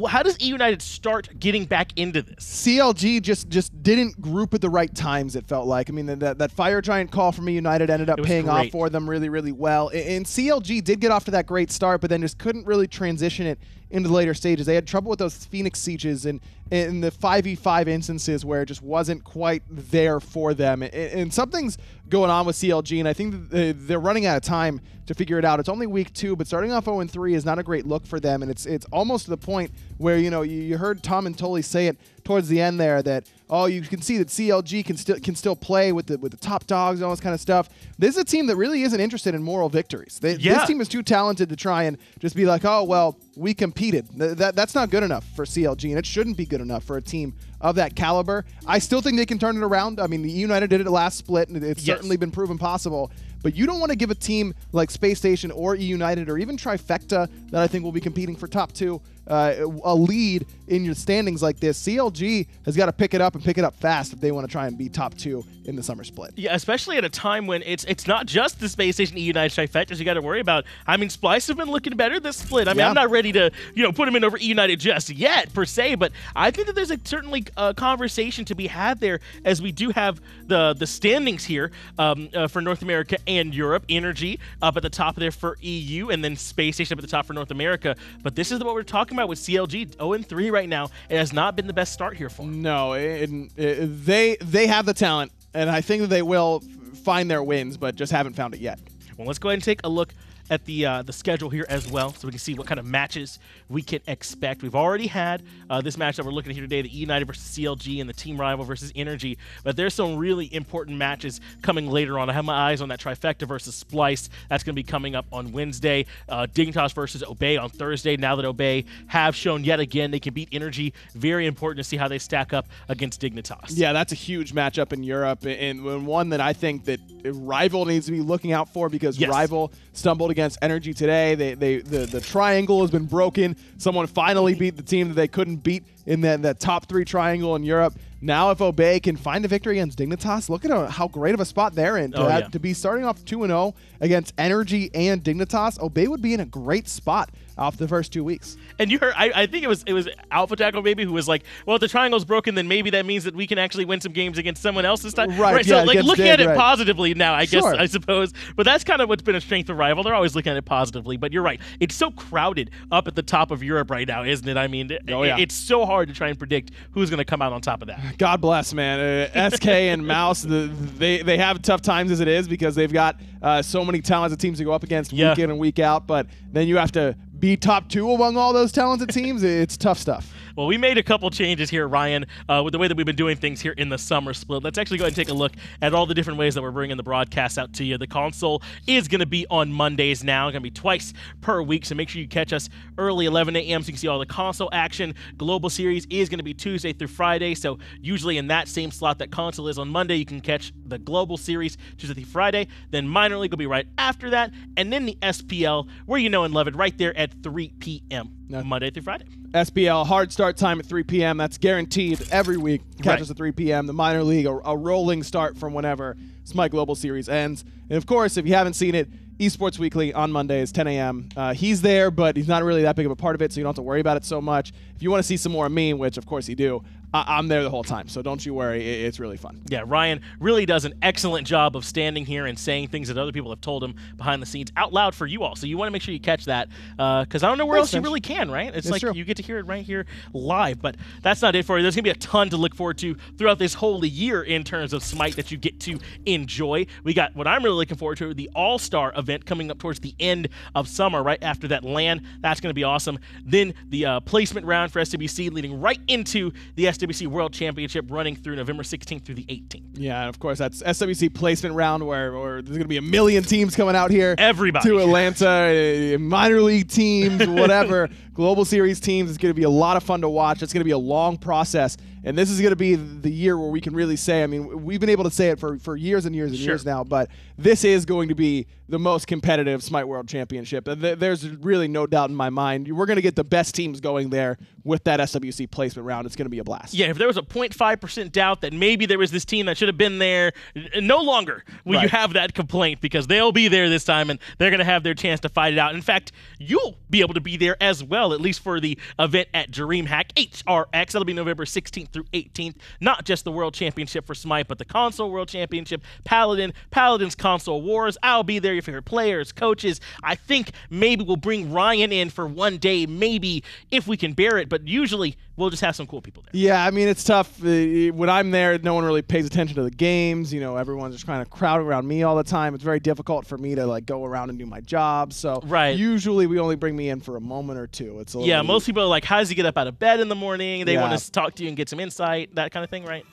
How does E-United start getting back into this? CLG just didn't group at the right times, it felt like. I mean, that Fire Giant call from E-United ended up paying off for them really, really well. And CLG did get off to that great start, but then just couldn't really transition it into the later stages. They had trouble with those Phoenix sieges and in the 5v5 instances where it just wasn't quite there for them. And something's going on with CLG, and I think that they're running out of time to figure it out. It's only week 2, but starting off 0-3 is not a great look for them, and it's almost to the point where, you know, you heard Tom and Tolly say it towards the end there that, oh, you can see that CLG can still play with the top dogs and all this kind of stuff. This is a team that really isn't interested in moral victories. This team is too talented to try and just be like, oh, well, we competed. That's not good enough for CLG, and it shouldn't be good enough for a team of that caliber. I still think they can turn it around. I mean, the United did it last split, and it's certainly been proven possible. But you don't want to give a team like Space Station or E-United or even Trifecta, that I think will be competing for top 2, a lead in your standings like this. CLG has got to pick it up and pick it up fast if they want to try and be top 2 in the summer split. Yeah, especially at a time when it's not just the Space Station E-United Trifectas you got to worry about. I mean, Splice have been looking better this split. I mean, I'm not ready to put them in over E-United just yet per se, but I think that there's certainly a conversation to be had there, as we do have the standings here for North America and Europe. Energy up at the top there for EU, and then Space Station up at the top for North America. But this is what we're talking about with CLG. 0-3 right now. It has not been the best start here for them. No, they have the talent, and I think that they will find their wins, but just haven't found it yet. Well, let's go ahead and take a look at the schedule here as well, so we can see what kind of matches we can expect. We've already had this match that we're looking at here today, the E-United versus CLG and the Team Rival versus Energy, but there's some really important matches coming later on. I have my eyes on that Trifecta versus Splice. That's going to be coming up on Wednesday. Dignitas versus Obey on Thursday. Now that Obey have shown yet again they can beat Energy, very important to see how they stack up against Dignitas. Yeah, that's a huge matchup in Europe, and one that I think that Rival needs to be looking out for, because Rival stumbled against Energy today. The triangle has been broken. Someone finally beat the team that they couldn't beat in that top 3 triangle in Europe. Now if Obey can find a victory against Dignitas, look at how great of a spot they're in. To be starting off 2-0 against Energy and Dignitas, Obey would be in a great spot off the first 2 weeks. And you heard, I think it was Alpha Tackle maybe who was like, well, if the triangle's broken, then maybe that means that we can actually win some games against someone else this time. Right. So like looking at it positively now, I guess, I suppose. But that's kind of what's been a strength of Rival. They're always looking at it positively. But you're right. It's so crowded up at the top of Europe right now, isn't it? I mean, it's so hard to try and predict who's going to come out on top of that. God bless, man. SK and Mouse, they have tough times as it is, because they've got so many talented teams to go up against week in and week out. But then you have to be top 2 among all those talented teams. It's tough stuff. Well, we made a couple changes here, Ryan, with the way that we've been doing things here in the summer split. Let's actually go ahead and take a look at all the different ways that we're bringing the broadcast out to you. The console is going to be on Mondays now. Going to be twice per week, so make sure you catch us early 11 a.m. so you can see all the console action. Global Series is going to be Tuesday through Friday, so usually in that same slot that console is on Monday, you can catch the Global Series Tuesday through Friday. Then Minor League will be right after that, and then the SPL, where you know and love it, right there at 3 p.m. Monday through Friday. SPL, hard start time at 3 p.m. That's guaranteed every week. Catch us at 3 p.m. The Minor League, a rolling start from whenever Smite Global Series ends. And, of course, if you haven't seen it, Esports Weekly on Mondays, 10 a.m. He's there, but he's not really that big of a part of it, so you don't have to worry about it so much. If you want to see some more of me, which, of course, you do, I'm there the whole time, so don't you worry. It's really fun. Yeah, Ryan really does an excellent job of standing here and saying things that other people have told him behind the scenes out loud for you all. So you want to make sure you catch that, because I don't know where else you really can, right? It's like true. You get to hear it right here live, but that's not it for you. There's going to be a ton to look forward to throughout this whole year in terms of Smite that you get to enjoy. We got what I'm really looking forward to, the All-Star event coming up towards the end of summer, right after that LAN. That's going to be awesome. Then the placement round for SWC leading right into the SWC World Championship running through November 16th through the 18th. Yeah, and of course, that's SWC placement round where there's going to be a million teams coming out here. Everybody. To Atlanta, minor league teams, whatever. Global Series teams. It's going to be a lot of fun to watch. It's going to be a long process. And this is going to be the year where we can really say, I mean, we've been able to say it for years and years and years now, but this is going to be the most competitive Smite World Championship. There's really no doubt in my mind. We're going to get the best teams going there with that SWC placement round. It's going to be a blast. Yeah, if there was a 0.5% doubt that maybe there was this team that should have been there, no longer will you have that complaint, because they'll be there this time and they're going to have their chance to fight it out. In fact, you'll be able to be there as well, at least for the event at DreamHack HRX. That'll be November 16th through 18th. Not just the World Championship for Smite, but the Console World Championship, Paladin's Console Wars. I'll be there, your favorite players, coaches. I think maybe we'll bring Ryan in for one day, maybe, if we can bear it, but usually we'll just have some cool people there. Yeah, I mean, it's tough. When I'm there, no one really pays attention to the games. You know, everyone's just trying to crowd around me all the time. It's very difficult for me to, like, go around and do my job. So usually we only bring me in for a moment or two. It's a little most people are like, how does he get up out of bed in the morning? They want to talk to you and get some insight, that kind of thing, right?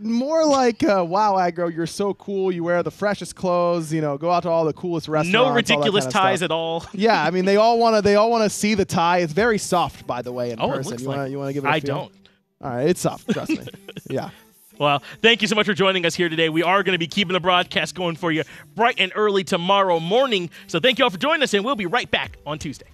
More like, wow, Aggro, you're so cool. You wear the freshest clothes. You know, go out to all the coolest restaurants. No ridiculous ties at all. Yeah, I mean, they all want to see the tie. It's very soft, by the way, in person. It looks you want to give it a feel? I don't. All right, it's soft, trust me. Yeah. Well, thank you so much for joining us here today. We are going to be keeping the broadcast going for you bright and early tomorrow morning. So thank you all for joining us, and we'll be right back on Tuesday.